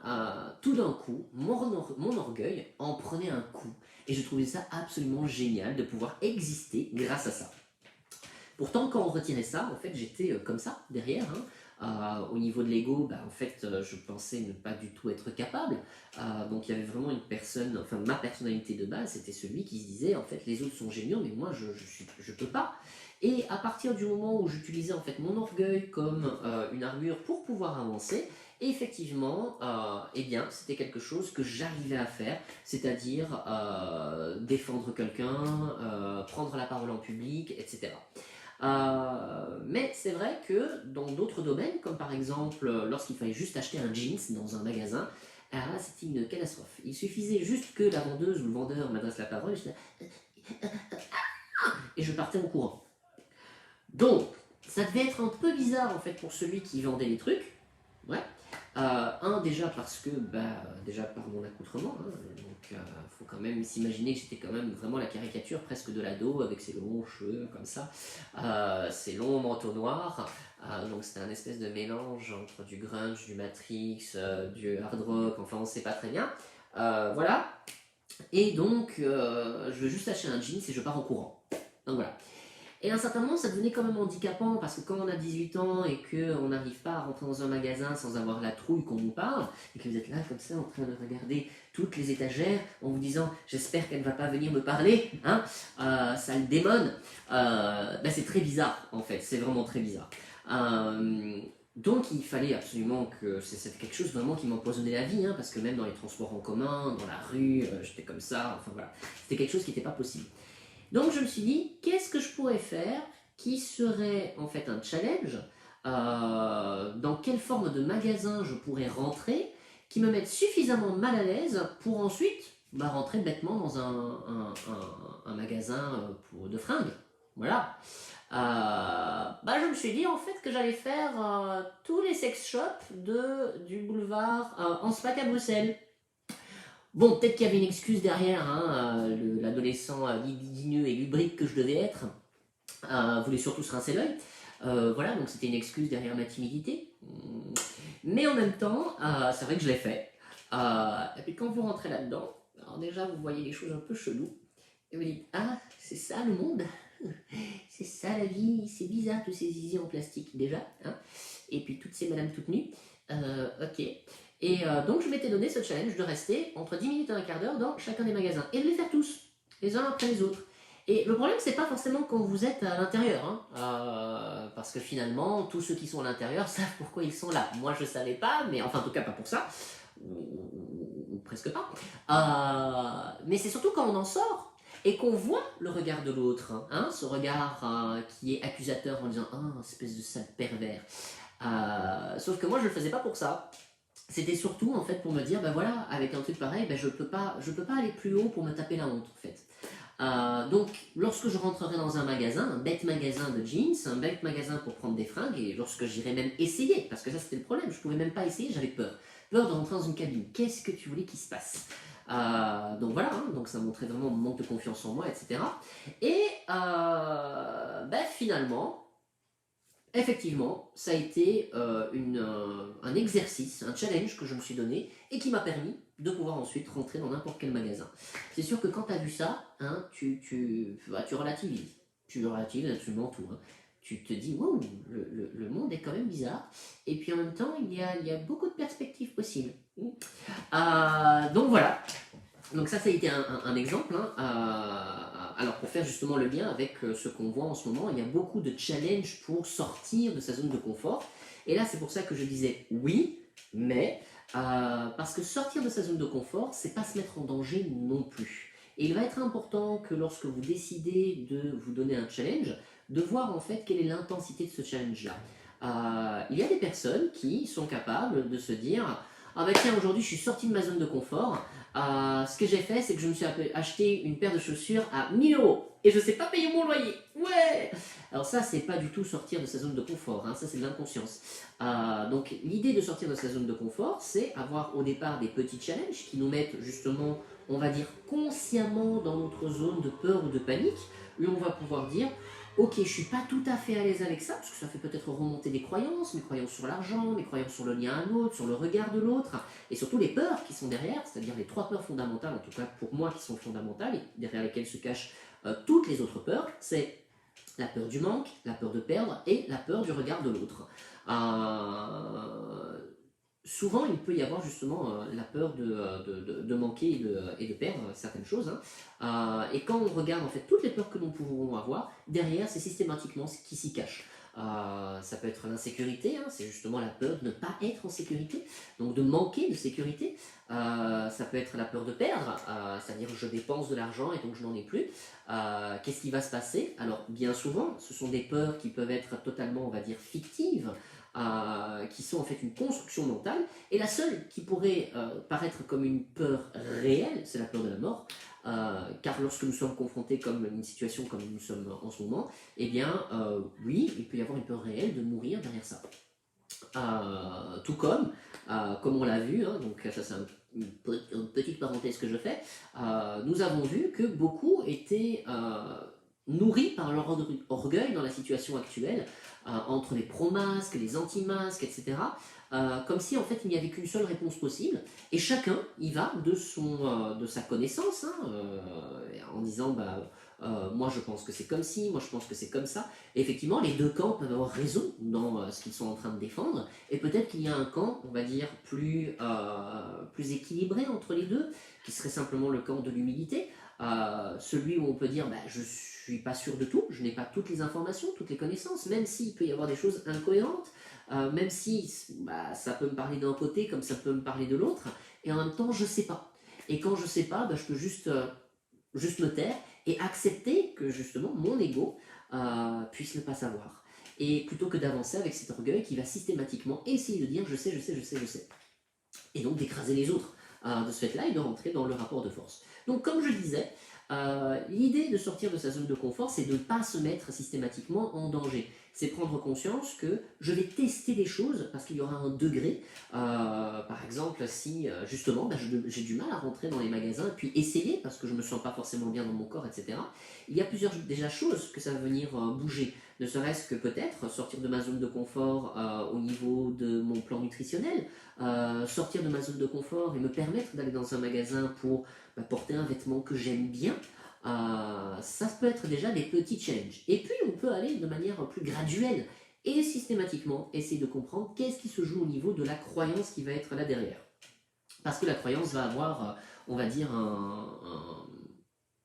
tout d'un coup, mon orgueil en prenait un coup. Et je trouvais ça absolument génial de pouvoir exister grâce à ça. Pourtant, quand on retirait ça, en fait, j'étais comme ça, derrière. Au niveau de l'ego, en fait, je pensais ne pas du tout être capable. Donc, il y avait vraiment une personne, enfin, ma personnalité de base, c'était celui qui se disait, en fait, les autres sont géniaux, mais moi, je peux pas. Et à partir du moment où j'utilisais, en fait, mon orgueil comme une armure pour pouvoir avancer, effectivement, eh bien, c'était quelque chose que j'arrivais à faire, c'est-à-dire défendre quelqu'un, prendre la parole en public, etc. Mais c'est vrai que dans d'autres domaines, comme par exemple lorsqu'il fallait juste acheter un jeans dans un magasin, alors là c'était une catastrophe. Il suffisait juste que la vendeuse ou le vendeur m'adresse la parole et je partais en courant. Donc, ça devait être un peu bizarre en fait pour celui qui vendait les trucs. Ouais. Déjà parce que, déjà par mon accoutrement, donc faut quand même s'imaginer que j'étais quand même vraiment la caricature presque de l'ado avec ses longs cheveux comme ça, ses longs manteaux noirs, donc c'était un espèce de mélange entre du grunge, du Matrix, du hard rock, enfin on sait pas très bien, voilà, et donc je veux juste acheter un jeans et je pars en courant, donc voilà. Et à un certain moment, ça devenait quand même handicapant parce que quand on a 18 ans et qu'on n'arrive pas à rentrer dans un magasin sans avoir la trouille qu'on nous parle, et que vous êtes là comme ça en train de regarder toutes les étagères en vous disant j'espère qu'elle ne va pas venir me parler, ça le démone, c'est très bizarre en fait, c'est vraiment très bizarre. Donc il fallait absolument que c'est quelque chose vraiment qui m'empoisonnait la vie, parce que même dans les transports en commun, dans la rue, j'étais comme ça, enfin voilà, c'était quelque chose qui n'était pas possible. Donc je me suis dit, qu'est-ce que je pourrais faire qui serait en fait un challenge, dans quelle forme de magasin je pourrais rentrer, qui me mette suffisamment mal à l'aise pour ensuite rentrer bêtement dans un magasin de fringues. Voilà. Je me suis dit en fait que j'allais faire tous les sex shops du boulevard Anspach à Bruxelles. Bon, peut-être qu'il y avait une excuse derrière, hein, l'adolescent libidineux et lubrique que je devais être voulait surtout se rincer l'œil. Voilà, donc c'était une excuse derrière ma timidité. Mais en même temps, c'est vrai que je l'ai fait. Et puis quand vous rentrez là-dedans, alors déjà vous voyez les choses un peu cheloues. Et vous dites, ah, c'est ça le monde. C'est ça la vie, c'est bizarre tous ces zizi en plastique déjà. Hein, et puis toutes ces madames toutes nues. Ok. Et donc je m'étais donné ce challenge de rester entre 10 minutes et un quart d'heure dans chacun des magasins. Et de les faire tous, les uns après les autres. Et le problème, c'est pas forcément quand vous êtes à l'intérieur, hein, parce que finalement, tous ceux qui sont à l'intérieur savent pourquoi ils sont là. Moi, je savais pas, mais enfin, en tout cas, pas pour ça, ou presque pas. Mais c'est surtout quand on en sort et qu'on voit le regard de l'autre, hein, ce regard qui est accusateur en disant ah, espèce de sale pervers. Sauf que moi, je le faisais pas pour ça. C'était surtout en fait pour me dire, ben voilà, avec un truc pareil, ben je peux pas aller plus haut pour me taper la honte en fait. Donc, lorsque je rentrerai dans un magasin, un bête magasin de jeans, un bête magasin pour prendre des fringues, et lorsque j'irai même essayer, parce que ça c'était le problème, je pouvais même pas essayer, j'avais peur. Peur de rentrer dans une cabine. Qu'est-ce que tu voulais qu'il se passe Donc voilà, hein, donc ça montrait vraiment mon manque de confiance en moi, etc. Et finalement, effectivement, ça a été un exercice, un challenge que je me suis donné et qui m'a permis de pouvoir ensuite rentrer dans n'importe quel magasin. C'est sûr que quand tu as vu ça, hein, tu relativises. Tu relativises absolument tout. Hein. Tu te dis, wow, le monde est quand même bizarre. Et puis en même temps, il y a beaucoup de perspectives possibles. Donc voilà. Donc ça a été un exemple. Hein. Alors pour faire justement le lien avec ce qu'on voit en ce moment, il y a beaucoup de challenges pour sortir de sa zone de confort. Et là c'est pour ça que je disais oui, mais parce que sortir de sa zone de confort, c'est pas se mettre en danger non plus. Et il va être important que lorsque vous décidez de vous donner un challenge, de voir en fait quelle est l'intensité de ce challenge-là. Il y a des personnes qui sont capables de se dire ah bah tiens aujourd'hui je suis sorti de ma zone de confort. Ce que j'ai fait, c'est que je me suis acheté une paire de chaussures à 1000 euros et je ne sais pas payer mon loyer. Ouais. Alors ça, c'est pas du tout sortir de sa zone de confort. Hein. Ça, c'est de l'inconscience. Donc l'idée de sortir de sa zone de confort, c'est avoir au départ des petits challenges qui nous mettent justement, on va dire consciemment dans notre zone de peur ou de panique, où on va pouvoir dire ok, je suis pas tout à fait à l'aise avec ça, parce que ça fait peut-être remonter des croyances, mes croyances sur l'argent, mes croyances sur le lien à l'autre, sur le regard de l'autre, et surtout les peurs qui sont derrière, c'est-à-dire les 3 peurs fondamentales, en tout cas pour moi qui sont fondamentales, et derrière lesquelles se cachent toutes les autres peurs, c'est la peur du manque, la peur de perdre, et la peur du regard de l'autre. Souvent, il peut y avoir justement la peur de manquer et de perdre certaines choses. Hein. Et quand on regarde en fait toutes les peurs que nous pouvons avoir, derrière, c'est systématiquement ce qui s'y cache. Ça peut être l'insécurité, hein, c'est justement la peur de ne pas être en sécurité, donc de manquer de sécurité. Ça peut être la peur de perdre, c'est-à-dire je dépense de l'argent et donc je n'en ai plus. Qu'est-ce qui va se passer? Alors bien souvent, ce sont des peurs qui peuvent être totalement, on va dire, fictives, qui sont en fait une construction mentale, et la seule qui pourrait paraître comme une peur réelle, c'est la peur de la mort, car lorsque nous sommes confrontés comme une situation comme nous sommes en ce moment, eh bien oui, il peut y avoir une peur réelle de mourir derrière ça. Tout comme on l'a vu, hein, donc ça c'est une petite parenthèse que je fais, nous avons vu que beaucoup étaient nourris par leur orgueil dans la situation actuelle, entre les pro-masques, les anti-masques, etc. Comme si en fait il n'y avait qu'une seule réponse possible, et chacun y va de sa connaissance, hein, en disant bah, moi je pense que c'est comme ci, moi je pense que c'est comme ça. Et effectivement, les deux camps peuvent avoir raison dans ce qu'ils sont en train de défendre, et peut-être qu'il y a un camp, on va dire, plus équilibré entre les deux, qui serait simplement le camp de l'humilité, celui où on peut dire bah, je suis pas sûr de tout, je n'ai pas toutes les informations, toutes les connaissances, même s'il peut y avoir des choses incohérentes, même si bah, ça peut me parler d'un côté comme ça peut me parler de l'autre, et en même temps je sais pas. Et quand je sais pas, bah, je peux juste me taire et accepter que justement mon ego puisse ne pas savoir. Et plutôt que d'avancer avec cet orgueil qui va systématiquement essayer de dire je sais, je sais, je sais, je sais. Et donc d'écraser les autres de ce fait-là et de rentrer dans le rapport de force. Donc comme je disais, l'idée de sortir de sa zone de confort, c'est de ne pas se mettre systématiquement en danger. c'est prendre conscience que je vais tester des choses parce qu'il y aura un degré. Par exemple, si justement j'ai du mal à rentrer dans les magasins et puis essayer parce que je me sens pas forcément bien dans mon corps, etc. Il y a plusieurs déjà choses que ça va venir bouger. Ne serait-ce que peut-être sortir de ma zone de confort au niveau de mon plan nutritionnel, sortir de ma zone de confort et me permettre d'aller dans un magasin pour porter un vêtement que j'aime bien. Ça peut être déjà des petits challenges. Et puis on peut aller de manière plus graduelle et systématiquement essayer de comprendre qu'est-ce qui se joue au niveau de la croyance qui va être là derrière. Parce que la croyance va avoir, on va dire,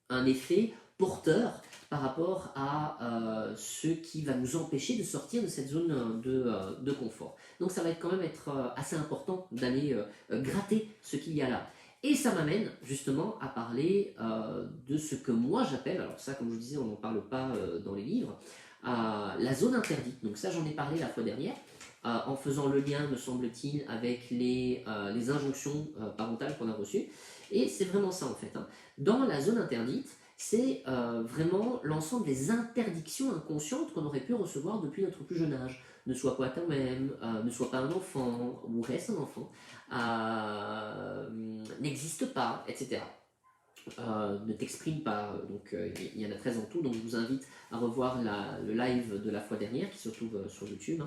un effet porteur par rapport à ce qui va nous empêcher de sortir de cette zone de confort. Donc ça va quand même être assez important d'aller gratter ce qu'il y a là. Et ça m'amène justement à parler de ce que moi j'appelle, alors ça comme je vous disais on n'en parle pas dans les livres, la zone interdite. Donc ça j'en ai parlé la fois dernière, en faisant le lien me semble-t-il avec les injonctions parentales qu'on a reçues. Et c'est vraiment ça en fait. Hein. Dans la zone interdite, c'est vraiment l'ensemble des interdictions inconscientes qu'on aurait pu recevoir depuis notre plus jeune âge. Ne sois pas toi-même, ne sois pas un enfant, ou reste un enfant, n'existe pas, etc. Ne t'exprime pas, donc il y en a 13 en tout, donc je vous invite à revoir le live de la fois dernière qui se trouve sur YouTube.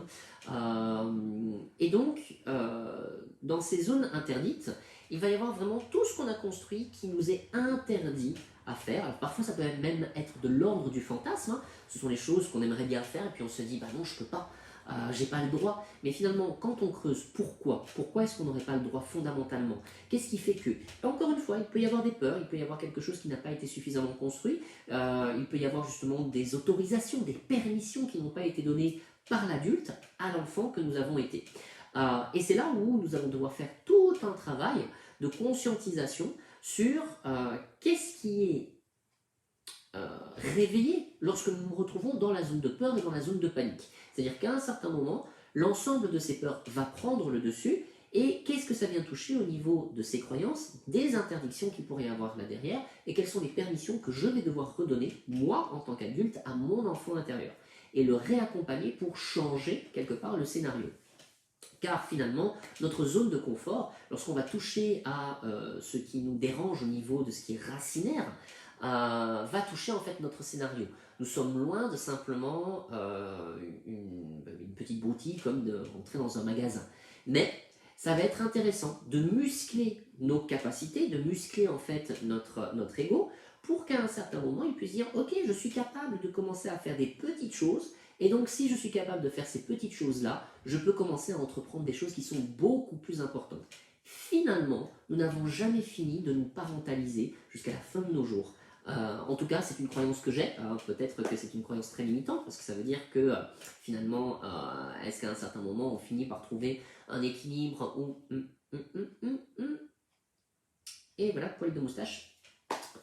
Hein. Et donc, dans ces zones interdites, il va y avoir vraiment tout ce qu'on a construit qui nous est interdit à faire. Alors parfois ça peut même être de l'ordre du fantasme, hein. Ce sont les choses qu'on aimerait bien faire et puis on se dit bah non je peux pas, j'ai pas le droit. Mais finalement quand on creuse pourquoi est-ce qu'on n'aurait pas le droit fondamentalement? Qu'est-ce qui fait que, encore une fois, il peut y avoir des peurs, il peut y avoir quelque chose qui n'a pas été suffisamment construit, il peut y avoir justement des autorisations, des permissions qui n'ont pas été données par l'adulte à l'enfant que nous avons été. Et c'est là où nous allons devoir faire tout un travail de conscientisation sur qu'est-ce qui est réveillé lorsque nous nous retrouvons dans la zone de peur et dans la zone de panique. C'est-à-dire qu'à un certain moment, l'ensemble de ces peurs va prendre le dessus et qu'est-ce que ça vient toucher au niveau de ces croyances, des interdictions qu'il pourrait y avoir là derrière et quelles sont les permissions que je vais devoir redonner, moi en tant qu'adulte, à mon enfant intérieur et le réaccompagner pour changer quelque part le scénario. Car finalement, notre zone de confort, lorsqu'on va toucher à ce qui nous dérange au niveau de ce qui est racinaire, va toucher en fait notre scénario. Nous sommes loin de simplement une petite boutique comme de rentrer dans un magasin. Mais ça va être intéressant de muscler nos capacités, de muscler en fait notre ego pour qu'à un certain moment il puisse dire ok je suis capable de commencer à faire des petites choses. Et donc, si je suis capable de faire ces petites choses-là, je peux commencer à entreprendre des choses qui sont beaucoup plus importantes. Finalement, nous n'avons jamais fini de nous parentaliser jusqu'à la fin de nos jours. En tout cas, c'est une croyance que j'ai. Peut-être que c'est une croyance très limitante, parce que ça veut dire que finalement, est-ce qu'à un certain moment, on finit par trouver un équilibre où... Et voilà, poil de moustache.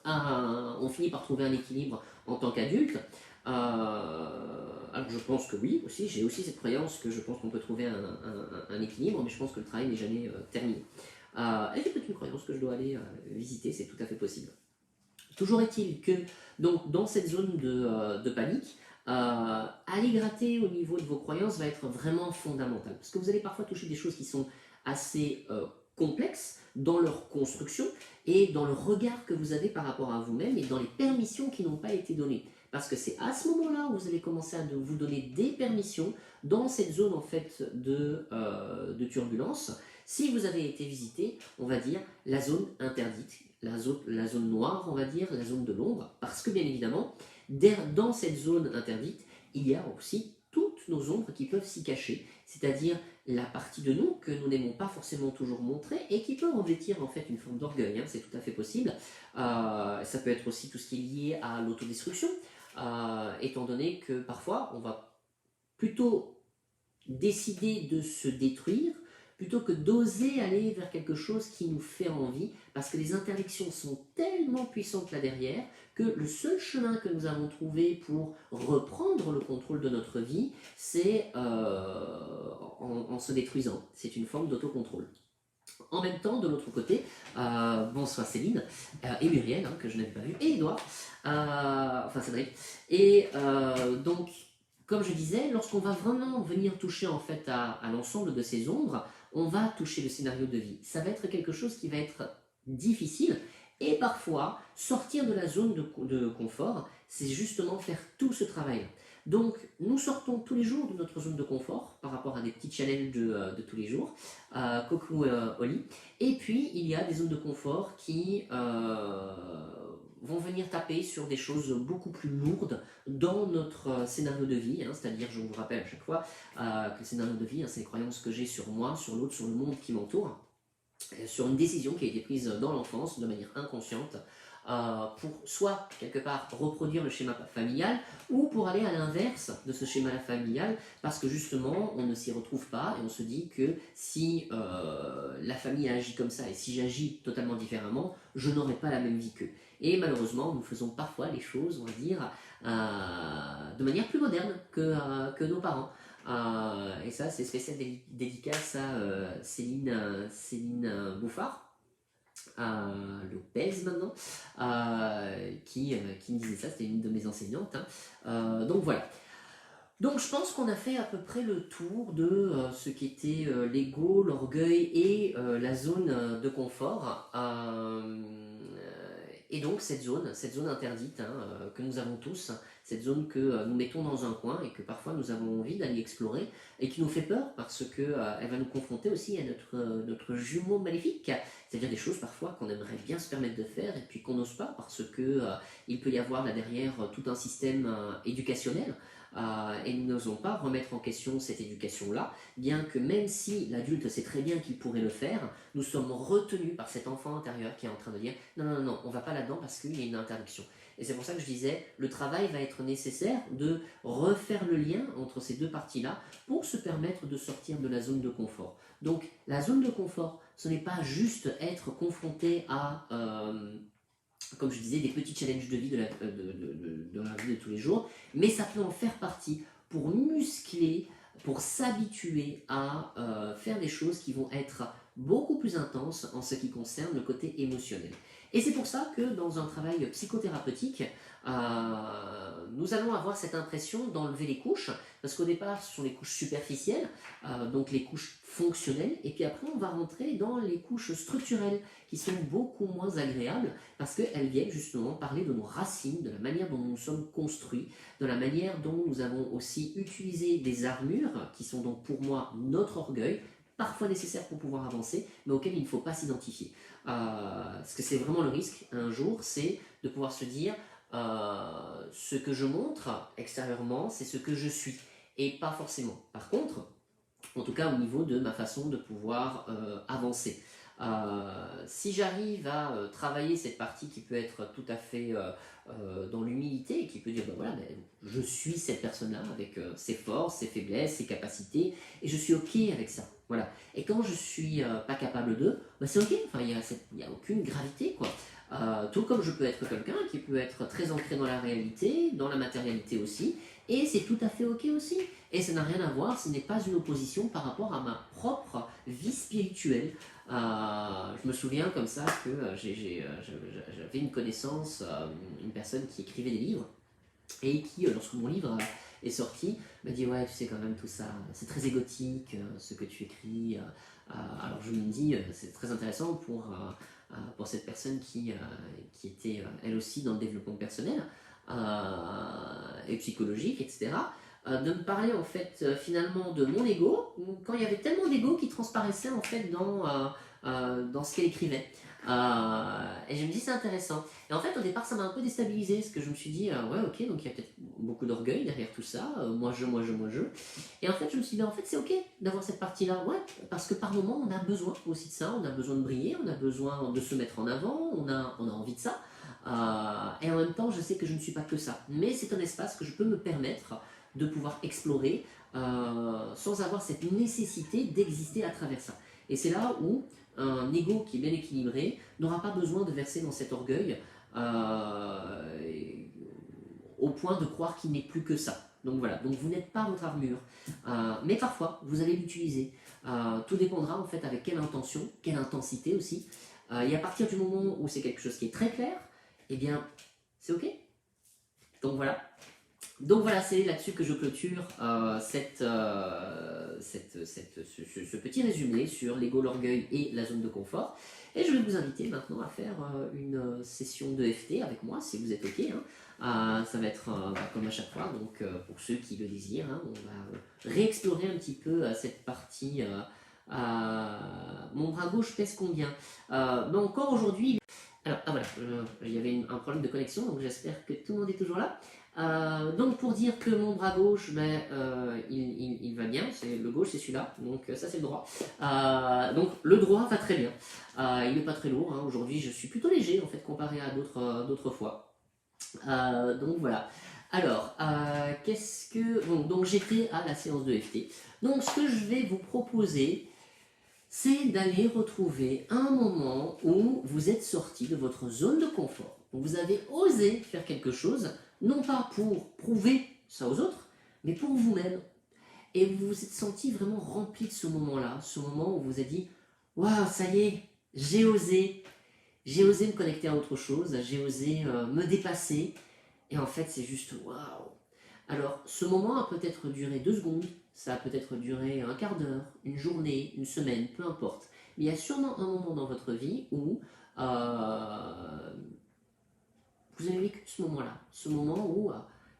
On finit par trouver un équilibre en tant qu'adulte. Alors je pense que oui, aussi, j'ai aussi cette croyance que je pense qu'on peut trouver un équilibre, mais je pense que le travail n'est jamais terminé. Et c'est peut-être une croyance que je dois aller visiter, c'est tout à fait possible. Toujours est-il que, donc, dans cette zone de panique, aller gratter au niveau de vos croyances va être vraiment fondamental. Parce que vous allez parfois toucher des choses qui sont assez complexes dans leur construction et dans le regard que vous avez par rapport à vous-même et dans les permissions qui n'ont pas été données. Parce que c'est à ce moment-là où vous allez commencer à vous donner des permissions dans cette zone en fait de turbulence. Si vous avez été visité, on va dire, la zone interdite, la zone noire, on va dire, la zone de l'ombre, parce que bien évidemment, dans cette zone interdite, il y a aussi toutes nos ombres qui peuvent s'y cacher, c'est-à-dire la partie de nous que nous n'aimons pas forcément toujours montrer et qui peut revêtir en fait une forme d'orgueil, hein, c'est tout à fait possible. Ça peut être aussi tout ce qui est lié à l'autodestruction, étant donné que parfois on va plutôt décider de se détruire plutôt que d'oser aller vers quelque chose qui nous fait envie, parce que les interdictions sont tellement puissantes là derrière que le seul chemin que nous avons trouvé pour reprendre le contrôle de notre vie, c'est en se détruisant. C'est une forme d'autocontrôle. En même temps, de l'autre côté, bonsoir Céline, et Muriel, hein, que je n'avais pas vu, et Edouard, enfin Cédric, et donc comme je disais, lorsqu'on va vraiment venir toucher en fait à l'ensemble de ces ombres, on va toucher le scénario de vie. Ça va être quelque chose qui va être difficile et parfois sortir de la zone de confort, c'est justement faire tout ce travail. Donc nous sortons tous les jours de notre zone de confort par rapport à des petits challenges de tous les jours, coucou Oli, et puis il y a des zones de confort qui vont venir taper sur des choses beaucoup plus lourdes dans notre scénario de vie, hein, c'est-à-dire, je vous rappelle à chaque fois que le scénario de vie, hein, c'est les croyances que j'ai sur moi, sur l'autre, sur le monde qui m'entoure, sur une décision qui a été prise dans l'enfance de manière inconsciente, pour soit quelque part reproduire le schéma familial ou pour aller à l'inverse de ce schéma familial parce que justement on ne s'y retrouve pas et on se dit que si la famille agit comme ça et si j'agis totalement différemment, je n'aurai pas la même vie qu'eux. Et malheureusement nous faisons parfois les choses, on va dire, de manière plus moderne que nos parents. Et ça, c'est spécial dédicace à Céline Bouffard, Lopez maintenant, qui me disait ça, c'était une de mes enseignantes. Hein. Donc voilà. Donc je pense qu'on a fait à peu près le tour de ce qu'était l'ego, l'orgueil et la zone de confort. Et donc cette zone interdite que nous avons tous, cette zone que nous mettons dans un coin et que parfois nous avons envie d'aller explorer et qui nous fait peur parce qu'elle va nous confronter aussi à notre jumeau maléfique, c'est-à-dire des choses parfois qu'on aimerait bien se permettre de faire et puis qu'on n'ose pas parce que il peut y avoir là derrière tout un système éducationnel. Et nous n'osons pas remettre en question cette éducation-là, bien que même si l'adulte sait très bien qu'il pourrait le faire, nous sommes retenus par cet enfant intérieur qui est en train de dire non, non, non, non, on ne va pas là-dedans parce qu'il y a une interdiction. Et c'est pour ça que je disais, le travail va être nécessaire de refaire le lien entre ces deux parties-là pour se permettre de sortir de la zone de confort. Donc la zone de confort, ce n'est pas juste être confronté à comme je disais, des petits challenges de vie de la vie de tous les jours, mais ça peut en faire partie pour muscler, pour s'habituer à faire des choses qui vont être beaucoup plus intenses en ce qui concerne le côté émotionnel. Et c'est pour ça que dans un travail psychothérapeutique, nous allons avoir cette impression d'enlever les couches, parce qu'au départ ce sont les couches superficielles, donc les couches fonctionnelles, et puis après on va rentrer dans les couches structurelles, qui sont beaucoup moins agréables, parce qu'elles viennent justement parler de nos racines, de la manière dont nous sommes construits, de la manière dont nous avons aussi utilisé des armures, qui sont donc pour moi notre orgueil, parfois nécessaires pour pouvoir avancer, mais auxquelles il ne faut pas s'identifier. Parce que c'est vraiment le risque, un jour, c'est de pouvoir se dire ce que je montre extérieurement, c'est ce que je suis, et pas forcément. Par contre, en tout cas au niveau de ma façon de pouvoir avancer. Si j'arrive à travailler cette partie qui peut être tout à fait dans l'humilité et qui peut dire ben voilà, ben, je suis cette personne-là avec ses forces, ses faiblesses, ses capacités et je suis ok avec ça. Voilà. Et quand je suis pas capable de, ben c'est ok, enfin, il n'y a aucune gravité quoi. Tout comme je peux être quelqu'un qui peut être très ancré dans la réalité, dans la matérialité aussi, et c'est tout à fait ok aussi. Et ça n'a rien à voir, ce n'est pas une opposition par rapport à ma propre vie spirituelle. Je me souviens comme ça que j'avais une connaissance, une personne qui écrivait des livres, et qui, lorsque mon livre est sorti, m'a dit ouais tu sais quand même tout ça, c'est très égotique ce que tu écris. Alors je me dis c'est très intéressant pour cette personne qui était elle aussi dans le développement personnel et psychologique, etc. De me parler en fait finalement de mon ego, quand il y avait tellement d'ego qui transparaissait en fait dans ce qu'elle écrivait. Et je me dis c'est intéressant. Et en fait au départ ça m'a un peu déstabilisé parce que je me suis dit ouais ok donc il y a peut-être beaucoup d'orgueil derrière tout ça, moi je. Et en fait je me suis dit en fait c'est ok d'avoir cette partie là, ouais, parce que par moment on a besoin aussi de ça, on a besoin de briller, on a besoin de se mettre en avant, on a envie de ça. Et en même temps je sais que je ne suis pas que ça, mais c'est un espace que je peux me permettre de pouvoir explorer sans avoir cette nécessité d'exister à travers ça. Et c'est là où un ego qui est bien équilibré n'aura pas besoin de verser dans cet orgueil au point de croire qu'il n'est plus que ça. Donc voilà, donc vous n'êtes pas votre armure, mais parfois vous allez l'utiliser. Tout dépendra en fait avec quelle intention, quelle intensité aussi. Et à partir du moment où c'est quelque chose qui est très clair, eh bien c'est ok. Donc voilà. Donc voilà, c'est là-dessus que je clôture ce petit résumé sur l'ego, l'orgueil et la zone de confort. Et je vais vous inviter maintenant à faire une session de FT avec moi, si vous êtes OK. Hein. Ça va être comme à chaque fois, donc pour ceux qui le désirent, hein, on va réexplorer un petit peu cette partie. Mon bras gauche pèse combien mais encore aujourd'hui. Alors, voilà, il y avait un problème de connexion, donc j'espère que tout le monde est toujours là. Donc pour dire que mon bras gauche, ben, il va bien, le gauche c'est celui-là, donc ça c'est le droit. Donc le droit va très bien, il n'est pas très lourd, hein. Aujourd'hui je suis plutôt léger en fait comparé à d'autres fois. Donc voilà. Alors, qu'est-ce que... Bon, donc j'étais à la séance de FT. Donc ce que je vais vous proposer, c'est d'aller retrouver un moment où vous êtes sorti de votre zone de confort. Où vous avez osé faire quelque chose, non pas pour prouver ça aux autres, mais pour vous-même. Et vous vous êtes senti vraiment rempli de ce moment-là, ce moment où vous vous êtes dit « Waouh, ça y est, j'ai osé me connecter à autre chose, j'ai osé me dépasser. » Et en fait, c'est juste « Waouh !» Alors, ce moment a peut-être duré 2 secondes, ça a peut-être duré un quart d'heure, une journée, une semaine, peu importe. Mais il y a sûrement un moment dans votre vie où vous avez vécu ce moment-là. Ce moment où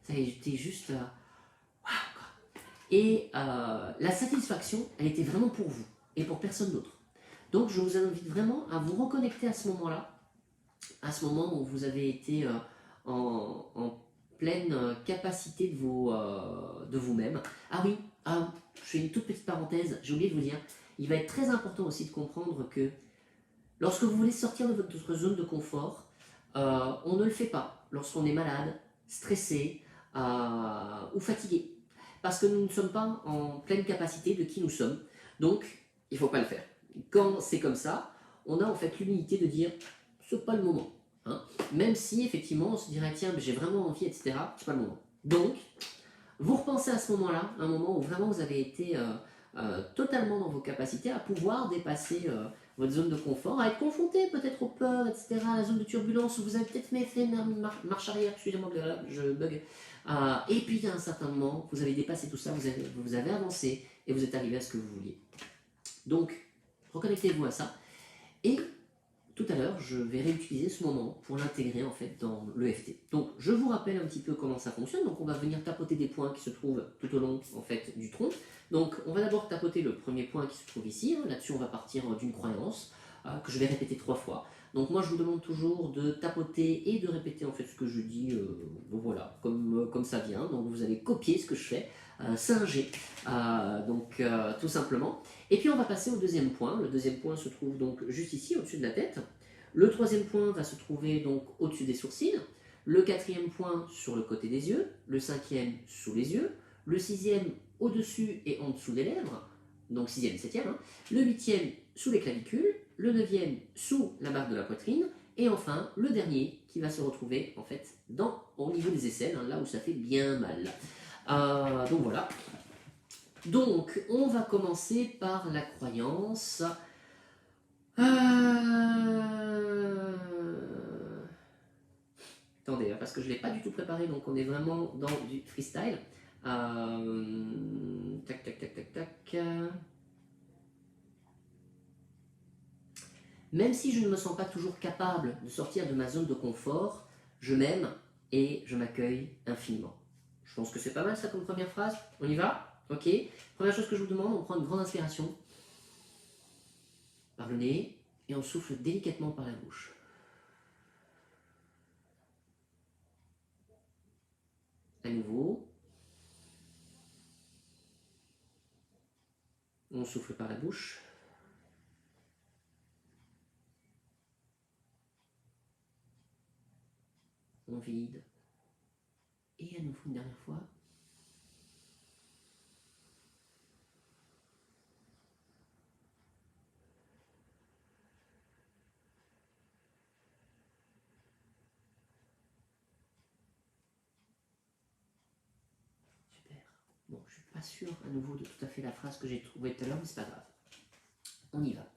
ça a été juste waouh quoi. Et la satisfaction, elle était vraiment pour vous et pour personne d'autre. Donc je vous invite vraiment à vous reconnecter à ce moment-là, à ce moment où vous avez été en pleine capacité de vous-même. Ah oui, je fais une toute petite parenthèse, j'ai oublié de vous dire, il va être très important aussi de comprendre que lorsque vous voulez sortir de votre zone de confort, on ne le fait pas lorsqu'on est malade, stressé ou fatigué. Parce que nous ne sommes pas en pleine capacité de qui nous sommes. Donc, il ne faut pas le faire. Quand c'est comme ça, on a en fait l'humilité de dire c'est pas le moment. Hein. Même si effectivement on se dirait tiens, j'ai vraiment envie, etc. C'est pas le moment. Donc, vous repensez à ce moment-là, un moment où vraiment vous avez été totalement dans vos capacités à pouvoir dépasser votre zone de confort, à être confronté peut-être aux peurs, etc., à la zone de turbulence où vous avez peut-être fait marche arrière, excusez-moi, je bug. Et puis à un certain moment, vous avez dépassé tout ça, vous avez avancé et vous êtes arrivé à ce que vous vouliez. Donc, reconnectez-vous à ça. Et tout à l'heure, je vais réutiliser ce moment pour l'intégrer en fait dans l'EFT. Donc, je vous rappelle un petit peu comment ça fonctionne. Donc, on va venir tapoter des points qui se trouvent tout au long en fait du tronc. Donc, on va d'abord tapoter le premier point qui se trouve ici. Là-dessus, on va partir d'une croyance que je vais répéter 3 fois. Donc, moi, je vous demande toujours de tapoter et de répéter en fait ce que je dis. Donc voilà, comme ça vient. Donc, vous allez copier ce que je fais. C'est un G, tout simplement. Et puis on va passer au deuxième point. Le deuxième point se trouve donc juste ici, au-dessus de la tête. Le troisième point va se trouver donc au-dessus des sourcils. Le quatrième point sur le côté des yeux. Le cinquième sous les yeux. Le sixième au-dessus et en dessous des lèvres. Donc sixième et septième. Hein. Le huitième sous les clavicules. Le neuvième sous la barre de la poitrine. Et enfin, le dernier qui va se retrouver en fait au niveau des aisselles, hein, là où ça fait bien mal. Donc voilà. Donc, on va commencer par la croyance. Attendez, parce que je ne l'ai pas du tout préparé, donc on est vraiment dans du freestyle. Tac, tac, tac, tac, tac. Même si je ne me sens pas toujours capable de sortir de ma zone de confort, je m'aime et je m'accueille infiniment. Je pense que c'est pas mal ça comme première phrase. On y va? Ok. Première chose que je vous demande, on prend une grande inspiration par le nez et on souffle délicatement par la bouche. À nouveau, on souffle par la bouche. On vide. Et à nouveau une dernière fois. Super. Bon, je ne suis pas sûr à nouveau de tout à fait la phrase que j'ai trouvée tout à l'heure, mais c'est pas grave. On y va.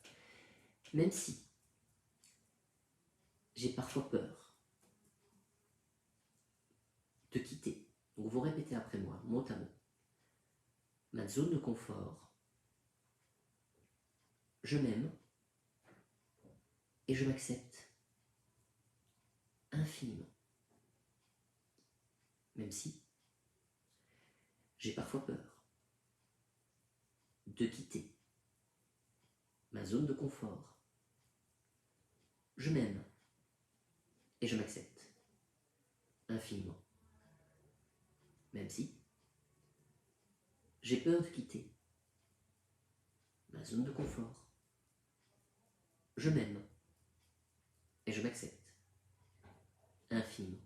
Même si j'ai parfois peur de quitter Donc vous répétez après moi, mot à mot. Ma zone de confort, je m'aime et je m'accepte infiniment. Même si j'ai parfois peur de quitter ma zone de confort. Je m'aime et je m'accepte infiniment. Même si j'ai peur de quitter ma zone de confort. Je m'aime et je m'accepte infiniment.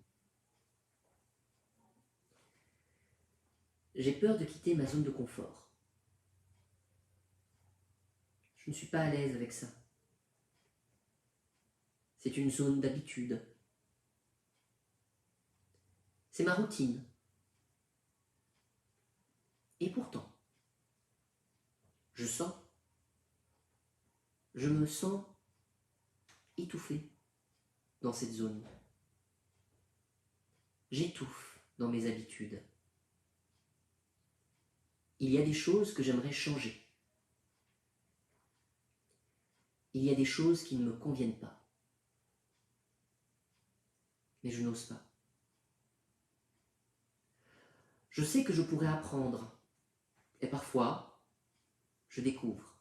J'ai peur de quitter ma zone de confort. Je ne suis pas à l'aise avec ça. C'est une zone d'habitude. C'est ma routine. Et pourtant, je me sens étouffé dans cette zone. J'étouffe dans mes habitudes. Il y a des choses que j'aimerais changer. Il y a des choses qui ne me conviennent pas. Mais je n'ose pas. Je sais que je pourrais apprendre. Et parfois, je découvre.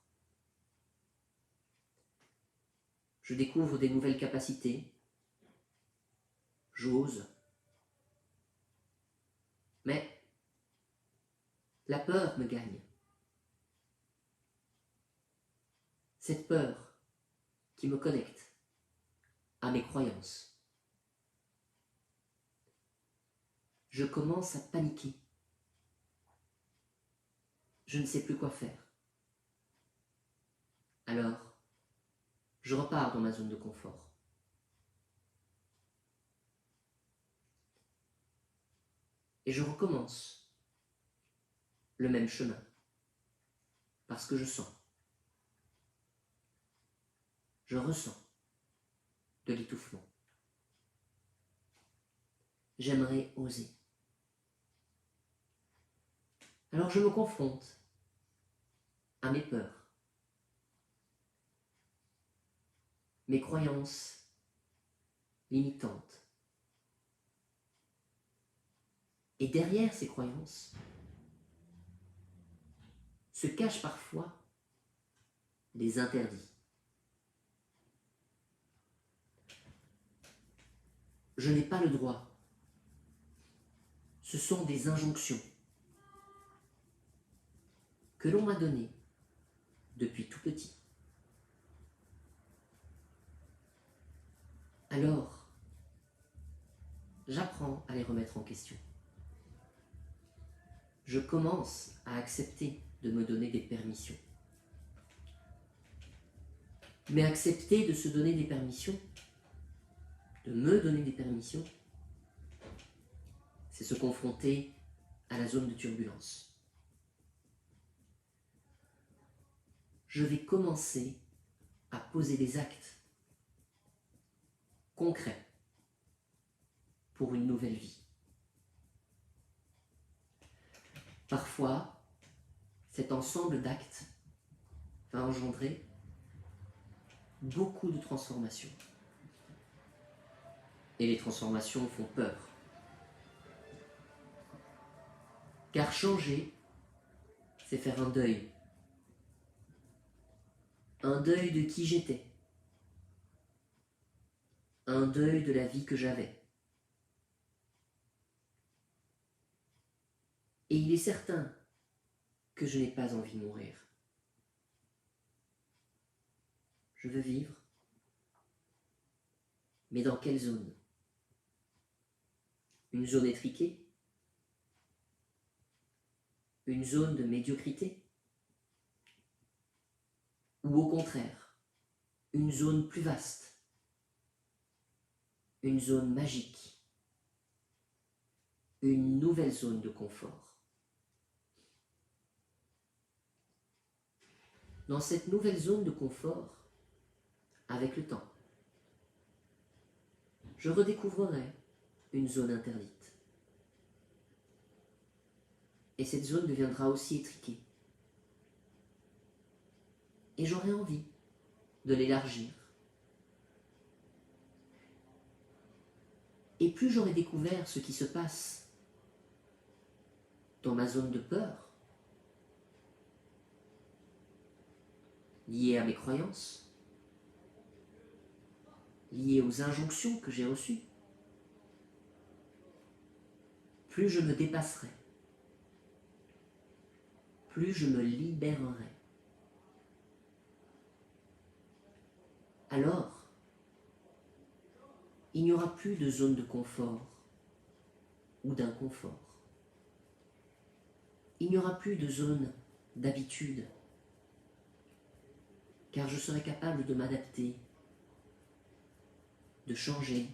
Je découvre des nouvelles capacités. J'ose. Mais la peur me gagne. Cette peur qui me connecte à mes croyances. Je commence à paniquer. Je ne sais plus quoi faire. Alors, je repars dans ma zone de confort. Et je recommence le même chemin. Parce que je ressens de l'étouffement. J'aimerais oser. Alors je me confronte à mes peurs, mes croyances limitantes. Et derrière ces croyances se cachent parfois des interdits. Je n'ai pas le droit. Ce sont des injonctions que l'on m'a données depuis tout petit. Alors, j'apprends à les remettre en question. Je commence à accepter de me donner des permissions. Mais accepter de se donner des permissions, de me donner des permissions, c'est se confronter à la zone de turbulence. Je vais commencer à poser des actes concrets pour une nouvelle vie. Parfois, cet ensemble d'actes va engendrer beaucoup de transformations. Et les transformations font peur. Car changer, c'est faire un deuil. Un deuil de qui j'étais. Un deuil de la vie que j'avais. Et il est certain que je n'ai pas envie de mourir. Je veux vivre. Mais dans quelle zone? Une zone étriquée? Une zone de médiocrité? Ou au contraire, une zone plus vaste? Une zone magique? Une nouvelle zone de confort? Dans cette nouvelle zone de confort, avec le temps, je redécouvrirai une zone interdite. Et cette zone deviendra aussi étriquée. Et j'aurai envie de l'élargir. Et plus j'aurai découvert ce qui se passe dans ma zone de peur, liée à mes croyances, liée aux injonctions que j'ai reçues, plus je me dépasserai, plus je me libérerai. Alors, il n'y aura plus de zone de confort ou d'inconfort. Il n'y aura plus de zone d'habitude, car je serai capable de m'adapter, de changer,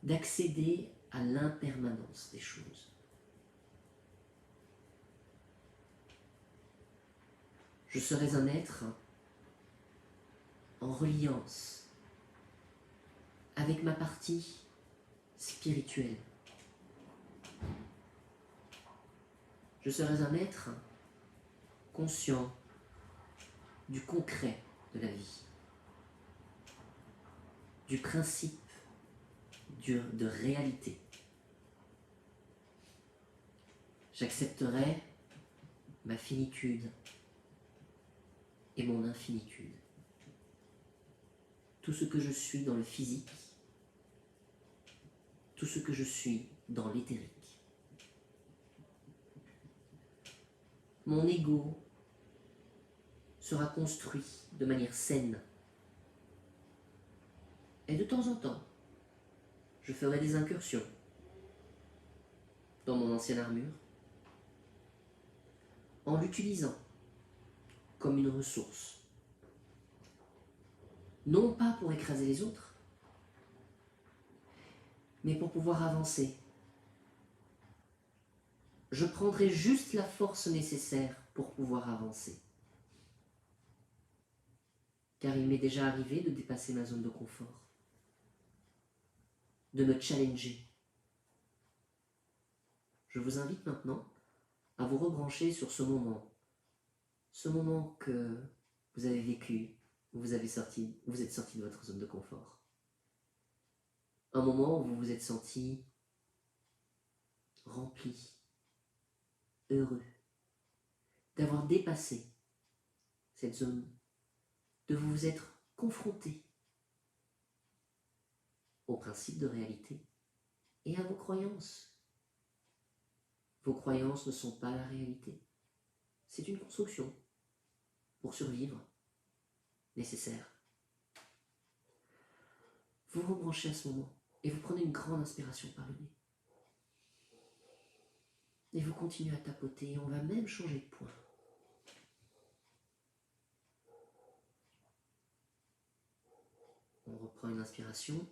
d'accéder à l'impermanence des choses. Je serai un être en reliance avec ma partie spirituelle. Je serai un être conscient du concret de la vie, du principe de réalité. J'accepterai ma finitude et mon infinitude. Tout ce que je suis dans le physique, tout ce que je suis dans l'éthérique. Mon ego sera construit de manière saine. Et de temps en temps, je ferai des incursions dans mon ancienne armure en l'utilisant comme une ressource. Non pas pour écraser les autres, mais pour pouvoir avancer. Je prendrai juste la force nécessaire pour pouvoir avancer. Car il m'est déjà arrivé de dépasser ma zone de confort, de me challenger. Je vous invite maintenant à vous rebrancher sur ce moment que vous avez vécu, où vous êtes sorti de votre zone de confort. Un moment où vous vous êtes senti rempli, heureux, d'avoir dépassé cette zone, de vous être confronté au principe de réalité et à vos croyances. Vos croyances ne sont pas la réalité. C'est une construction pour survivre, nécessaire. Vous vous rebranchez à ce moment et vous prenez une grande inspiration par le nez. Et vous continuez à tapoter et on va même changer de point. On reprend une inspiration.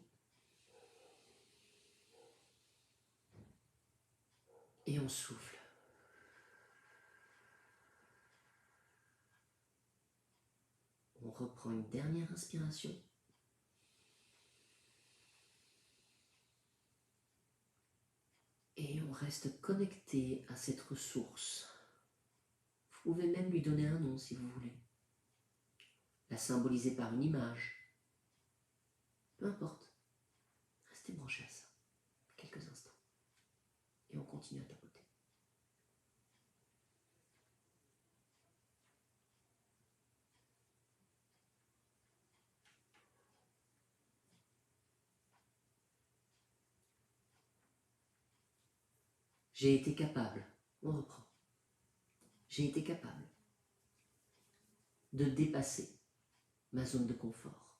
Et on souffle. On reprend une dernière inspiration. Et on reste connecté à cette ressource. Vous pouvez même lui donner un nom si vous voulez. La symboliser par une image. Peu importe. Restez branché à ça. Quelques instants. Et on continue à tapoter. J'ai été capable, on reprend, j'ai été capable de dépasser ma zone de confort.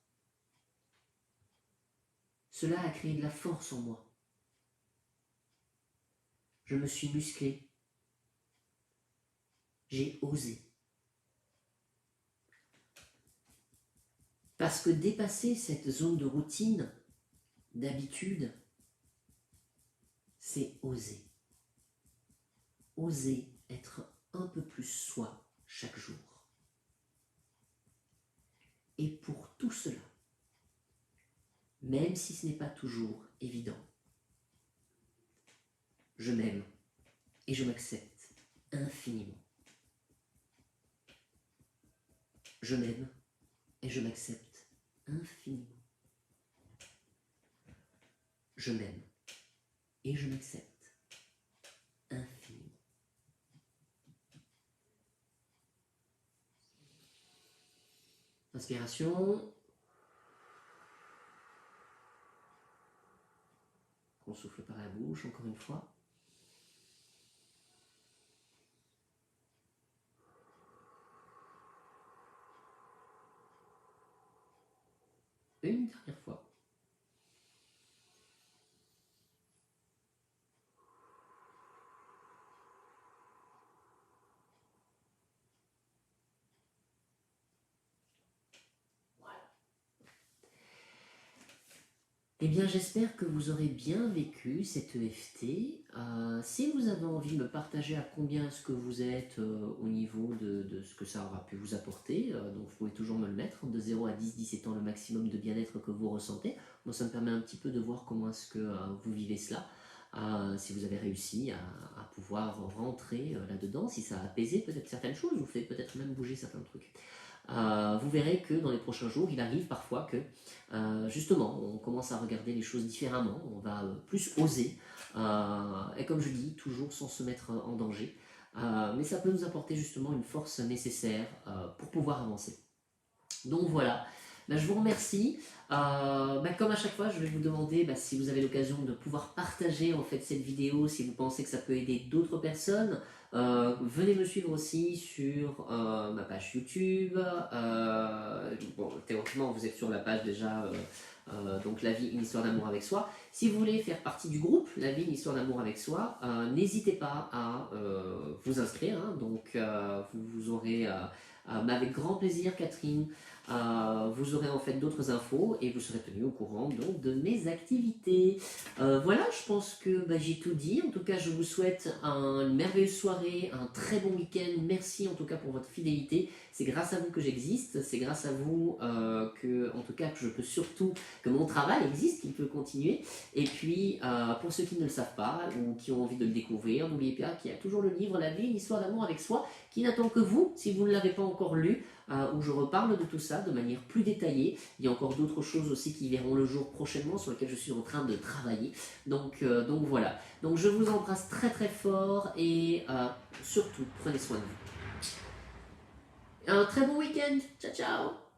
Cela a créé de la force en moi. Je me suis musclé. J'ai osé. Parce que dépasser cette zone de routine, d'habitude, c'est oser. Oser être un peu plus soi chaque jour. Et pour tout cela, même si ce n'est pas toujours évident, je m'aime. et je m'accepte infiniment. Je m'aime et je m'accepte infiniment. Je m'aime et je m'accepte infiniment. Inspiration. On souffle par la bouche, encore une fois. Une dernière fois. Eh bien, j'espère que vous aurez bien vécu cette EFT. Si vous avez envie de me partager à combien est-ce que vous êtes au niveau de ce que ça aura pu vous apporter, donc vous pouvez toujours me le mettre, de 0 à 10, 10 étant le maximum de bien-être que vous ressentez. Moi, ça me permet un petit peu de voir comment est-ce que vous vivez cela. Si vous avez réussi à pouvoir rentrer là-dedans, si ça a apaisé peut-être certaines choses, vous fait peut-être même bouger certains trucs. Vous verrez que dans les prochains jours, il arrive parfois que justement, on commence à regarder les choses différemment, on va plus oser, et comme je dis, toujours sans se mettre en danger, mais ça peut nous apporter justement une force nécessaire pour pouvoir avancer. Donc voilà, je vous remercie. Comme à chaque fois, je vais vous demander si vous avez l'occasion de pouvoir partager en fait cette vidéo, si vous pensez que ça peut aider d'autres personnes. Venez me suivre aussi sur ma page YouTube. Bon, théoriquement, vous êtes sur la page déjà, donc La vie, une histoire d'amour avec soi. Si vous voulez faire partie du groupe La vie, une histoire d'amour avec soi, n'hésitez pas à vous inscrire. Donc, vous aurez, avec grand plaisir, Catherine, vous aurez en fait d'autres infos et vous serez tenu au courant donc de mes activités. Voilà, je pense que j'ai tout dit. En tout cas, je vous souhaite une merveilleuse soirée, un très bon week-end. Merci en tout cas pour votre fidélité. C'est grâce à vous que j'existe. C'est grâce à vous que, en tout cas, que je peux surtout, que mon travail existe, qu'il peut continuer. Et puis, pour ceux qui ne le savent pas ou qui ont envie de le découvrir, n'oubliez pas qu'il y a toujours le livre La vie, une histoire d'amour avec soi, qui n'attend que vous, si vous ne l'avez pas encore lu, où je reparle de tout ça de manière plus détaillée. Il y a encore d'autres choses aussi qui verront le jour prochainement, sur lesquelles je suis en train de travailler. Donc voilà. Donc je vous embrasse très très fort et surtout, prenez soin de vous. Un très bon week-end. Ciao ciao.